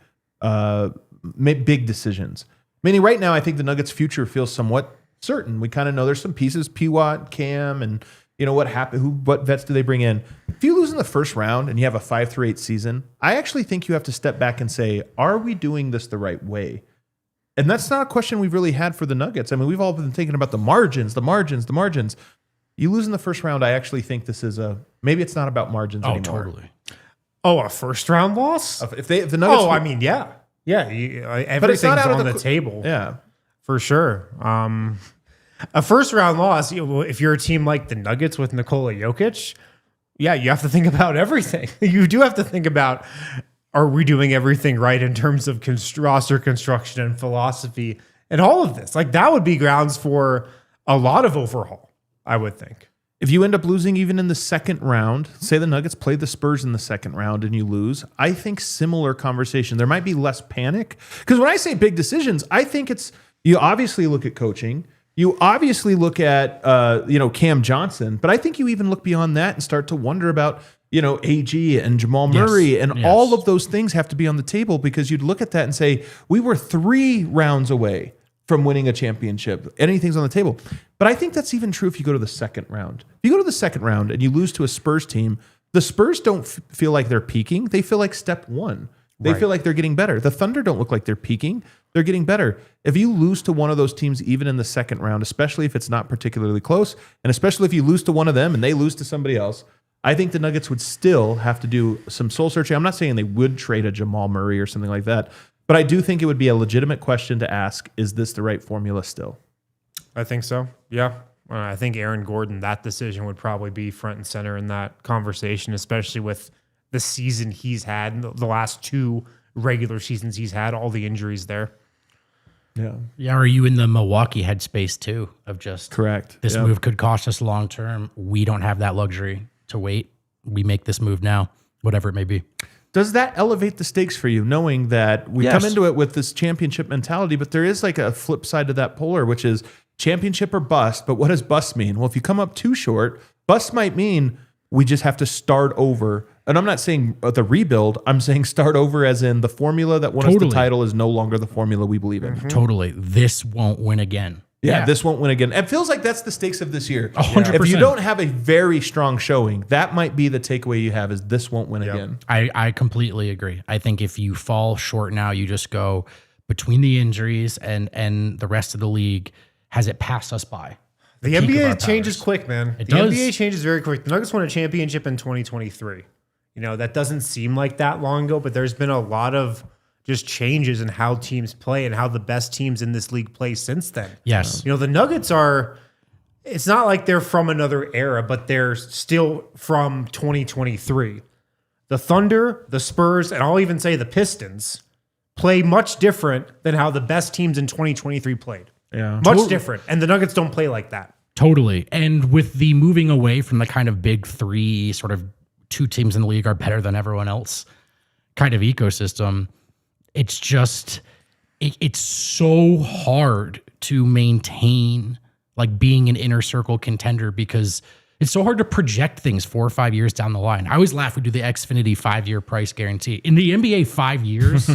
[SPEAKER 1] decisions. Meaning right now, I think the Nuggets' future feels somewhat certain. We kind of know there's some pieces, P-Watt, Cam, and what happened? What vets do they bring in? If you lose in the first round and you have a 5 through 8 season, I actually think you have to step back and say, are we doing this the right way? And that's not a question we've really had for the Nuggets. I mean, we've all been thinking about the margins. You lose in the first round, I actually think this is maybe it's not about margins anymore.
[SPEAKER 2] Totally.
[SPEAKER 3] A first round loss?
[SPEAKER 1] If the Nuggets,
[SPEAKER 3] everything's on the table.
[SPEAKER 1] Yeah,
[SPEAKER 3] for sure. A first round loss, if you're a team like the Nuggets with Nikola Jokic, you have to think about everything. You do have to think about, are we doing everything right in terms of roster construction and philosophy and all of this? Like that would be grounds for a lot of overhaul, I would think.
[SPEAKER 1] If you end up losing even in the second round, say the Nuggets play the Spurs in the second round and you lose, I think similar conversation. There might be less panic. Because when I say big decisions, I think you obviously look at coaching. You obviously look at, Cam Johnson, but I think you even look beyond that and start to wonder about, AG and Jamal Murray and all of those things have to be on the table because you'd look at that and say, we were 3 rounds away from winning a championship. Anything's on the table. But I think that's even true if you go to the second round. If you go to the second round and you lose to a Spurs team, the Spurs don't feel like they're peaking. They feel like step 1. They feel like they're getting better. The Thunder don't look like they're peaking. They're getting better. If you lose to one of those teams, even in the second round, especially if it's not particularly close, and especially if you lose to one of them and they lose to somebody else, I think the Nuggets would still have to do some soul searching. I'm not saying they would trade a Jamal Murray or something like that, but I do think it would be a legitimate question to ask, is this the right formula still?
[SPEAKER 3] I think so. Yeah. I think Aaron Gordon, that decision would probably be front and center in that conversation, especially with the season he's had, the last 2 regular seasons he's had, all the injuries there.
[SPEAKER 1] Yeah.
[SPEAKER 2] Yeah. Are you in the Milwaukee headspace too of just
[SPEAKER 1] correct?
[SPEAKER 2] This move could cost us long term. We don't have that luxury to wait. We make this move now, whatever it may be.
[SPEAKER 1] Does that elevate the stakes for you, knowing that we come into it with this championship mentality, but there is like a flip side to that polar, which is championship or bust. But what does bust mean? Well, if you come up too short, bust might mean we just have to start over. And I'm not saying the rebuild. I'm saying start over as in the formula that won us the title is no longer the formula we believe in.
[SPEAKER 2] Totally. This won't win again.
[SPEAKER 1] Yeah, this won't win again. It feels like that's the stakes of this year.
[SPEAKER 2] 100%.
[SPEAKER 1] If you don't have a very strong showing, that might be the takeaway you have is this won't win again.
[SPEAKER 2] I completely agree. I think if you fall short now, you just go between the injuries and the rest of the league. Has it passed us by?
[SPEAKER 3] The NBA changes quick, man.
[SPEAKER 2] It
[SPEAKER 3] does.
[SPEAKER 2] does.
[SPEAKER 3] NBA changes very quick. The Nuggets won a championship in 2023. You know, that doesn't seem like that long ago, but there's been a lot of just changes in how teams play and how the best teams in this league play since then.
[SPEAKER 2] Yes.
[SPEAKER 3] You know, the Nuggets are, it's not like they're from another era, but they're still from 2023. The Thunder, the Spurs, and I'll even say the Pistons play much different than how the best teams in 2023 played.
[SPEAKER 1] Yeah.
[SPEAKER 3] Much different. And the Nuggets don't play like that.
[SPEAKER 2] Totally. And with the moving away from the kind of big 3 sort of 2 teams in the league are better than everyone else kind of ecosystem, it's just, it's so hard to maintain like being an inner circle contender because it's so hard to project things 4 or 5 years down the line. I always laugh we do the Xfinity 5-year price guarantee. In the NBA 5 years,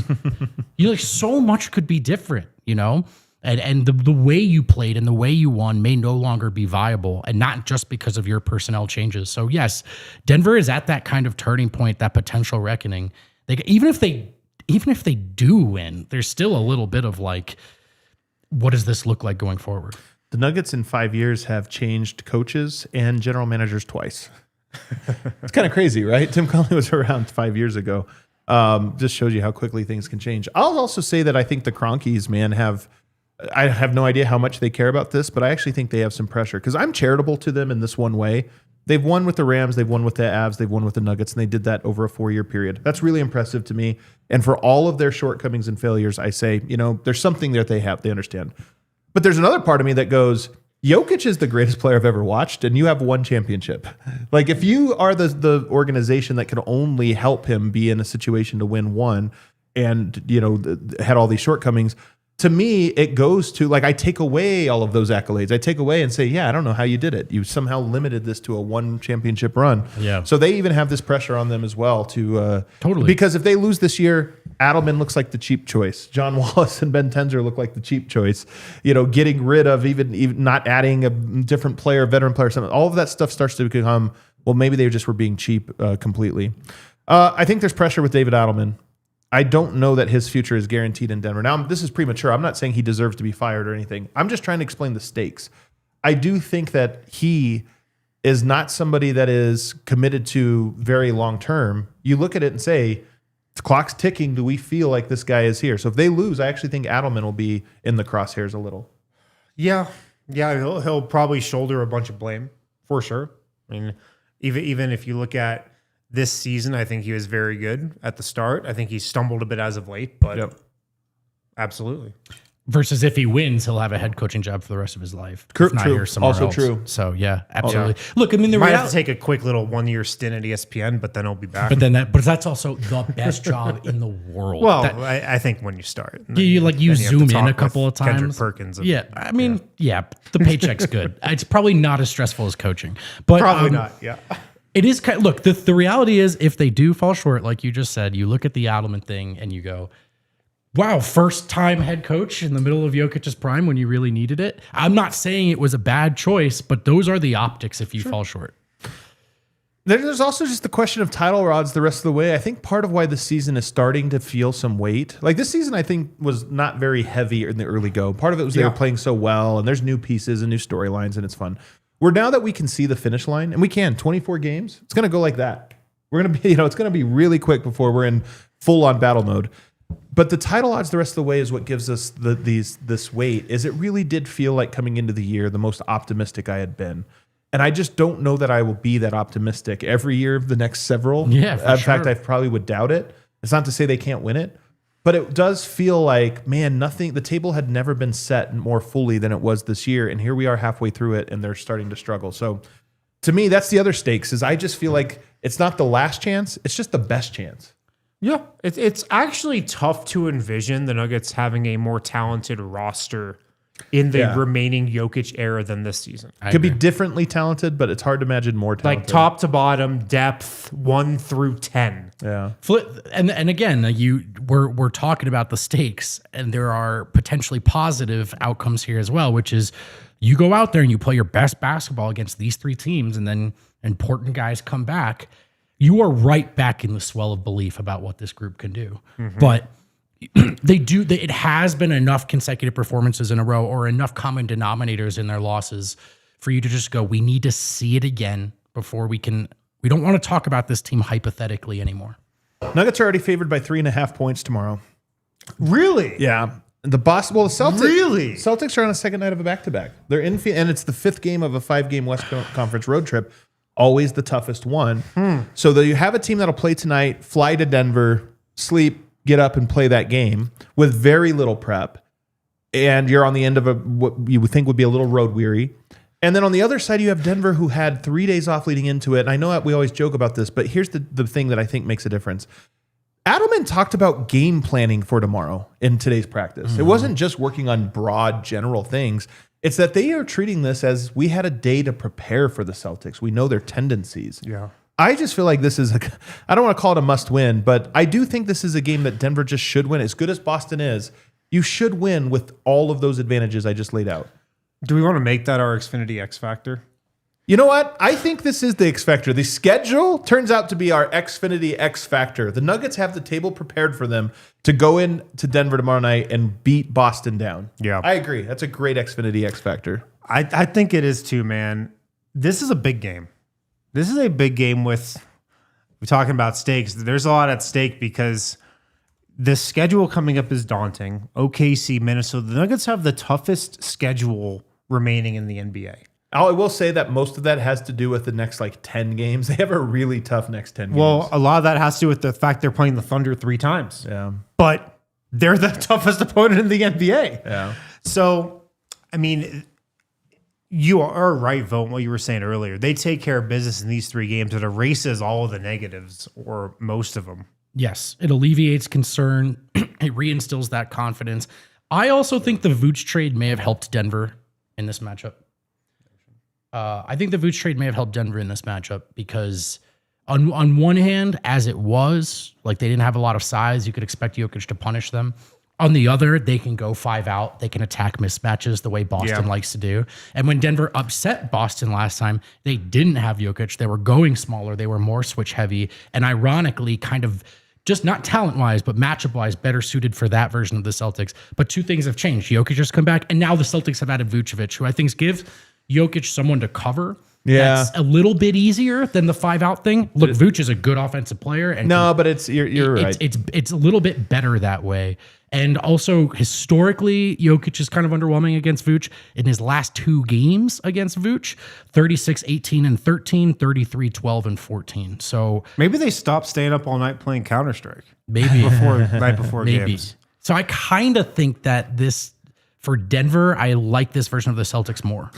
[SPEAKER 2] you like so much could be different, you know? And the way you played and the way you won may no longer be viable, and not just because of your personnel changes. So yes, Denver is at that kind of turning point, that potential reckoning. Even if they do win, there's still a little bit of like, what does this look like going forward?
[SPEAKER 1] The Nuggets in 5 years have changed coaches and general managers twice. It's kind of crazy, right? Tim Connelly was around 5 years ago. Just shows you how quickly things can change. I'll also say that I think the Cronkies, man, I have no idea how much they care about this, but I actually think they have some pressure because I'm charitable to them in this one way. They've won with the Rams, they've won with the Avs, they've won with the Nuggets, and they did that over a 4-year period. That's really impressive to me. And for all of their shortcomings and failures, I say, you know, there's something that they understand. But there's another part of me that goes, Jokic is the greatest player I've ever watched, and you have 1 championship. Like, if you are the organization that can only help him be in a situation to win 1 and, you know, had all these shortcomings, to me, it goes to, like, I take away all of those accolades. I take away and say, yeah, I don't know how you did it. You somehow limited this to a 1 championship run.
[SPEAKER 2] Yeah.
[SPEAKER 1] So they even have this pressure on them as well to
[SPEAKER 2] totally,
[SPEAKER 1] because if they lose this year, Adelman looks like the cheap choice. John Wallace and Ben Tenzer look like the cheap choice. You know, getting rid of even not adding a different player, veteran player, something. All of that stuff starts to become, well, maybe they just were being cheap completely. I think there's pressure with David Adelman. I don't know that his future is guaranteed in Denver. Now, this is premature. I'm not saying he deserves to be fired or anything. I'm just trying to explain the stakes. I do think that he is not somebody that is committed to very long term. You look at it and say, the clock's ticking. Do we feel like this guy is here? So if they lose, I actually think Adelman will be in the crosshairs a little.
[SPEAKER 3] Yeah. He'll probably shoulder a bunch of blame for sure. I mean, even if you look at this season, I think he was very good at the start. I think he stumbled a bit as of late, but absolutely.
[SPEAKER 2] Versus if he wins, he'll have a head coaching job for the rest of his life.
[SPEAKER 1] True.
[SPEAKER 2] Also
[SPEAKER 1] else. True.
[SPEAKER 2] So yeah, absolutely. Oh, yeah. Look, I mean,
[SPEAKER 3] might have to take a quick little 1-year stint at ESPN, but then he'll be back.
[SPEAKER 2] But that's also the best job in the world.
[SPEAKER 3] Well, I think when you start,
[SPEAKER 2] you zoom in a couple of times.
[SPEAKER 3] Kendrick Perkins.
[SPEAKER 2] I mean, the paycheck's good. It's probably not as stressful as coaching, but
[SPEAKER 3] probably not. Yeah.
[SPEAKER 2] It is kind of, look, the reality is if they do fall short, like you just said, you look at the Adelman thing and you go, wow, first time head coach in the middle of Jokic's prime when you really needed it. I'm not saying it was a bad choice, but those are the optics if you fall short.
[SPEAKER 1] There's also just the question of title rods the rest of the way. I think part of why this season is starting to feel some weight. Like this season, I think was not very heavy in the early go. Part of it was they were playing so well, and there's new pieces and new storylines, and it's fun. Now that we can see the finish line, and we can 24 games, it's going to go like that. We're going to be, it's going to be really quick before we're in full on battle mode. But the title odds the rest of the way is what gives us this weight. Is it really did feel like coming into the year the most optimistic I had been. And I just don't know that I will be that optimistic every year of the next several.
[SPEAKER 2] Yeah,
[SPEAKER 1] in fact, I probably would doubt it. It's not to say they can't win it, but it does feel like, man, the table had never been set more fully than it was this year. And here we are halfway through it and they're starting to struggle. So to me, that's the other stakes is I just feel like it's not the last chance. It's just the best chance.
[SPEAKER 3] Yeah, it's actually tough to envision the Nuggets having a more talented roster in the remaining Jokic era than this season.
[SPEAKER 1] Could be differently talented, but it's hard to imagine more talented.
[SPEAKER 3] Like top to bottom, depth 1 through 10.
[SPEAKER 1] Yeah.
[SPEAKER 2] And again, we're talking about the stakes, and there are potentially positive outcomes here as well, which is you go out there and you play your best basketball against these three teams, and then important guys come back. You are right back in the swell of belief about what this group can do. Mm-hmm. But it has been enough consecutive performances in a row or enough common denominators in their losses for you to just go, we need to see it again before we don't want to talk about this team hypothetically anymore.
[SPEAKER 1] Nuggets are already favored by 3.5 points tomorrow.
[SPEAKER 3] Really?
[SPEAKER 1] Yeah. The Celtics.
[SPEAKER 3] Really?
[SPEAKER 1] Celtics are on a second night of a back-to-back. They're in, and it's the 5th game of a 5-game West Conference road trip. Always the toughest one. So that you have a team that'll play tonight, fly to Denver, sleep, get up and play that game with very little prep. And you're on the end of what you would think would be a little road weary. And then on the other side, you have Denver, who had 3 days off leading into it. And I know we always joke about this, but here's the thing that I think makes a difference. Adelman talked about game planning for tomorrow in today's practice. Mm-hmm. It wasn't just working on broad general things. It's that they are treating this as we had a day to prepare for the Celtics. We know their tendencies.
[SPEAKER 3] Yeah.
[SPEAKER 1] I just feel like this is I don't want to call it a must win, but I do think this is a game that Denver just should win. As good as Boston is, you should win with all of those advantages I just laid out.
[SPEAKER 3] Do we want to make that our Xfinity X Factor?
[SPEAKER 1] You know what? I think this is the X Factor. The schedule turns out to be our Xfinity X Factor. The Nuggets have the table prepared for them to go in to Denver tomorrow night and beat Boston down.
[SPEAKER 3] Yeah.
[SPEAKER 1] I agree. That's a great Xfinity X Factor.
[SPEAKER 3] I think it is too, man. This is a big game. This is a big game we're talking about stakes. There's a lot at stake because the schedule coming up is daunting. OKC, Minnesota. The Nuggets have the toughest schedule remaining in the NBA.
[SPEAKER 1] I will say that most of that has to do with the next 10 games. They have a really tough next 10 games.
[SPEAKER 3] Well, a lot of that has to do with the fact they're playing the Thunder 3 times.
[SPEAKER 1] Yeah.
[SPEAKER 3] But they're the toughest opponent in the NBA.
[SPEAKER 1] Yeah.
[SPEAKER 3] So, I mean, you are right, Vote, what you were saying earlier. They take care of business in these 3 games. It erases all of the negatives or most of them.
[SPEAKER 2] Yes, it alleviates concern. It reinstills that confidence. I also think the Vooch trade may have helped Denver in this matchup. I think the Vooch trade may have helped Denver in this matchup because on one hand, as it was, they didn't have a lot of size. You could expect Jokic to punish them. On the other, they can go 5 out. They can attack mismatches the way Boston likes to do. And when Denver upset Boston last time, they didn't have Jokic. They were going smaller. They were more switch heavy. And ironically, kind of just not talent-wise, but matchup-wise, better suited for that version of the Celtics. But 2 things have changed. Jokic has come back, and now the Celtics have added Vucevic, who I think gives Jokic someone to cover.
[SPEAKER 1] Yeah.
[SPEAKER 2] That's a little bit easier than the 5-out thing. Look, Vooch is a good offensive player. And
[SPEAKER 1] but you're right.
[SPEAKER 2] It's a little bit better that way. And also, historically, Jokic is kind of underwhelming against Vooch. In his last 2 games against Vooch, 36-18-13, 33-12-14. So
[SPEAKER 3] maybe they stopped staying up all night playing Counter-Strike.
[SPEAKER 2] Maybe.
[SPEAKER 3] Night before games.
[SPEAKER 2] So I kind of think that for Denver, I like this version of the Celtics more.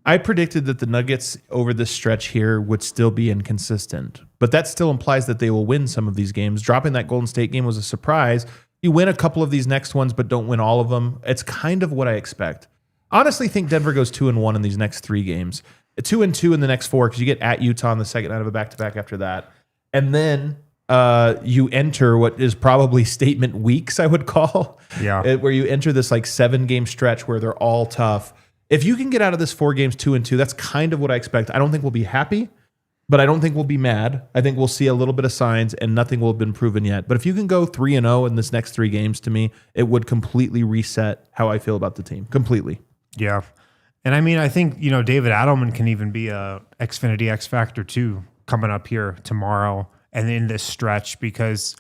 [SPEAKER 1] I predicted that the Nuggets over this stretch here would still be inconsistent, but that still implies that they will win some of these games. Dropping that Golden State game was a surprise. You win a couple of these next ones, but don't win all of them. It's kind of what I expect. Honestly, think Denver goes 2-1 in these next 3 games. 2-2 in the next 4 because you get at Utah on the second night of a back-to-back after that. And then you enter what is probably statement weeks, I would call.
[SPEAKER 3] Yeah.
[SPEAKER 1] Where you enter this 7-game stretch where they're all tough. If you can get out of this 4 games 2-2, that's kind of what I expect. I don't think we'll be happy, but I don't think we'll be mad. I think we'll see a little bit of signs and nothing will have been proven yet. But if you can go 3-0 in this next 3 games, to me, it would completely reset how I feel about the team. Completely.
[SPEAKER 3] Yeah. And I mean, I think, you know, David Adelman can even be a Xfinity X Factor too, coming up here tomorrow and in this stretch, because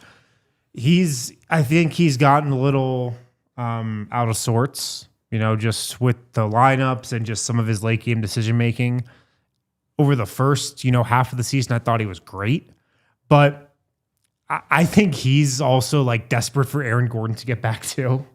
[SPEAKER 3] I think he's gotten a little out of sorts, you know, just with the lineups and just some of his late game decision making. Over the first, you know, half of the season, I thought he was great, but I think he's also like desperate for Aaron Gordon to get back too.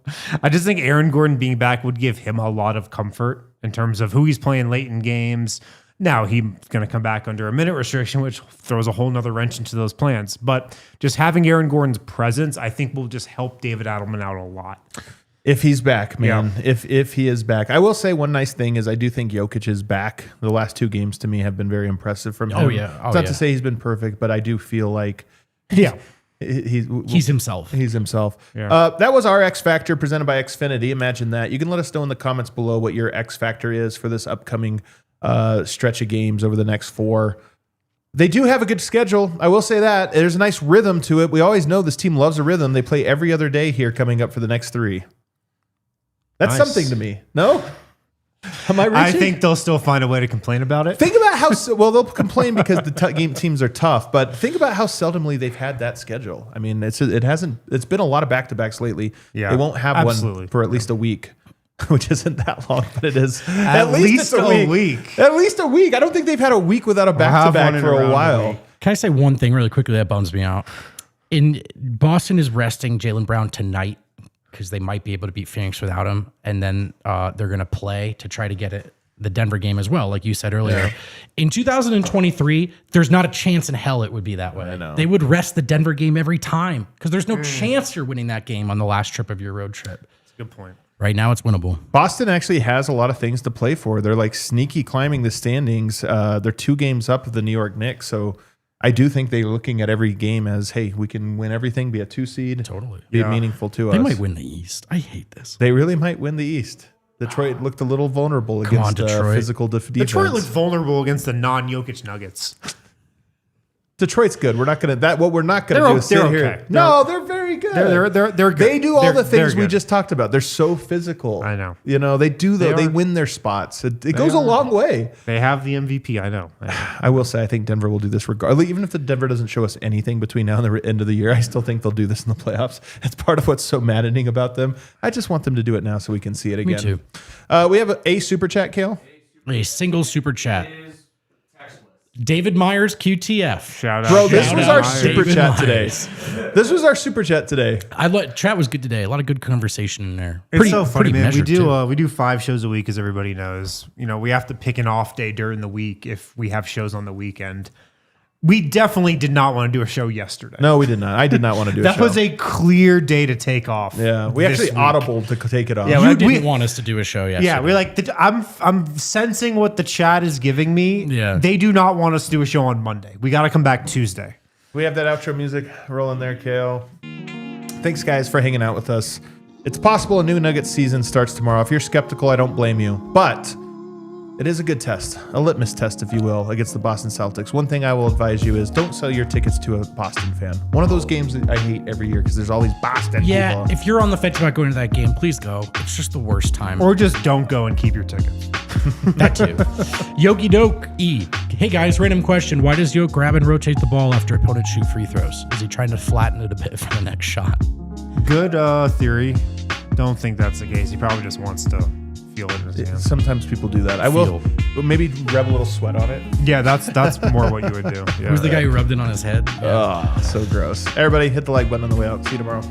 [SPEAKER 3] I just think Aaron Gordon being back would give him a lot of comfort in terms of who he's playing late in games. Now he's going to come back under a minute restriction, which throws a whole nother wrench into those plans. But just having Aaron Gordon's presence, I think will just help David Adelman out a lot.
[SPEAKER 1] If he's back, man. Yeah. If he is back. I will say one nice thing is I do think Jokic is back. The last 2 games to me have been very impressive from him.
[SPEAKER 2] Oh, yeah.
[SPEAKER 1] It's not to say he's been perfect, but I do feel like
[SPEAKER 2] he's himself.
[SPEAKER 1] He's himself.
[SPEAKER 3] Yeah.
[SPEAKER 1] That was our X Factor presented by Xfinity. Imagine that. You can let us know in the comments below what your X Factor is for this upcoming stretch of games over the next 4. They do have a good schedule. I will say that. There's a nice rhythm to it. We always know this team loves a rhythm. They play every other day here coming up for the next 3. That's
[SPEAKER 3] nice.
[SPEAKER 1] something to me. No? Am I reaching?
[SPEAKER 3] I think they'll still find a way to complain about it.
[SPEAKER 1] Think about how, well, they'll complain because the game teams are tough, but think about how seldomly they've had that schedule. I mean, it's been a lot of back-to-backs lately.
[SPEAKER 3] Yeah,
[SPEAKER 1] they won't have one for at least a week, which isn't that long, but it is.
[SPEAKER 3] At least a week.
[SPEAKER 1] At least a week. I don't think they've had a week without a back-to-back for a while.
[SPEAKER 2] Can I say one thing really quickly that bums me out? Boston is resting Jaylen Brown tonight, because they might be able to beat Phoenix without him. And then they're going to play to try to get the Denver game as well, like you said earlier. Yeah. In 2023, there's not a chance in hell it would be that way.
[SPEAKER 1] I know.
[SPEAKER 2] They would rest the Denver game every time because there's no chance you're winning that game on the last trip of your road trip.
[SPEAKER 3] That's a good point.
[SPEAKER 2] Right now, it's winnable.
[SPEAKER 1] Boston actually has a lot of things to play for. They're like sneaky climbing the standings. They're 2 games up of the New York Knicks, so I do think they're looking at every game as, hey, we can win everything, be a 2 seed.
[SPEAKER 2] Totally.
[SPEAKER 1] Be meaningful to us.
[SPEAKER 2] They might win the East. I hate this.
[SPEAKER 1] They really might win the East. Detroit looked a little vulnerable against physical defense.
[SPEAKER 3] Detroit looked vulnerable against the non-Jokic Nuggets.
[SPEAKER 1] Detroit's good. We're not going to what we're not going to do is sit here.
[SPEAKER 3] Okay.
[SPEAKER 1] No, they're very good.
[SPEAKER 3] They're good.
[SPEAKER 1] They do all the things we just talked about. They're so physical.
[SPEAKER 3] I know.
[SPEAKER 1] You know, they do they win their spots. It goes a long way.
[SPEAKER 3] They have the MVP. I know.
[SPEAKER 1] I will say I think Denver will do this regardless. Even if the Denver doesn't show us anything between now and the end of the year, I still think they'll do this in the playoffs. It's part of what's so maddening about them. I just want them to do it now so we can see it again.
[SPEAKER 2] Me too.
[SPEAKER 1] We have a super chat, Kale.
[SPEAKER 2] A single super chat. David Myers, QTF.
[SPEAKER 3] Shout out.
[SPEAKER 1] Bro, this was our
[SPEAKER 2] Myers.
[SPEAKER 1] super
[SPEAKER 2] David
[SPEAKER 1] chat
[SPEAKER 2] Myers.
[SPEAKER 1] today. This was our super chat today.
[SPEAKER 2] Chat was good today. A lot of good conversation in there.
[SPEAKER 3] It's so funny, man. We
[SPEAKER 2] measured,
[SPEAKER 3] do 5 shows a week, as everybody knows. You know, we have to pick an off day during the week if we have shows on the weekend. We definitely did not want to do a show yesterday.
[SPEAKER 1] No, we did not. I did not want to do a show.
[SPEAKER 3] That was a clear day to take off.
[SPEAKER 1] Yeah, we actually audibled to take it off.
[SPEAKER 2] Yeah, you didn't want us to do a show yesterday.
[SPEAKER 3] Yeah, we're like, I'm sensing what the chat is giving me.
[SPEAKER 2] Yeah.
[SPEAKER 3] They do not want us to do a show on Monday. We got to come back Tuesday.
[SPEAKER 1] We have that outro music rolling there, Kale. Thanks, guys, for hanging out with us. It's possible a new Nuggets season starts tomorrow. If you're skeptical, I don't blame you. But it is a good test, a litmus test, if you will, against the Boston Celtics. One thing I will advise you is don't sell your tickets to a Boston fan. One of those games that I hate every year because there's all these Boston people.
[SPEAKER 2] Yeah, if you're on the fence about going to that game, please go. It's just the worst time.
[SPEAKER 3] Or just don't go and keep your tickets.
[SPEAKER 2] That too. Yogi Doke E. Hey guys, random question. Why does Yoke grab and rotate the ball after opponents shoot free throws? Is he trying to flatten it a bit for the next shot?
[SPEAKER 3] Good theory. Don't think that's the case. He probably just wants to feel it in his hands.
[SPEAKER 1] Sometimes people do that. I will maybe rub a little sweat on it.
[SPEAKER 3] Yeah, that's more what you would do. Yeah.
[SPEAKER 2] Who's the guy who rubbed it on his head?
[SPEAKER 1] Yeah. Oh, so gross. Everybody hit the like button on the way out. See you tomorrow.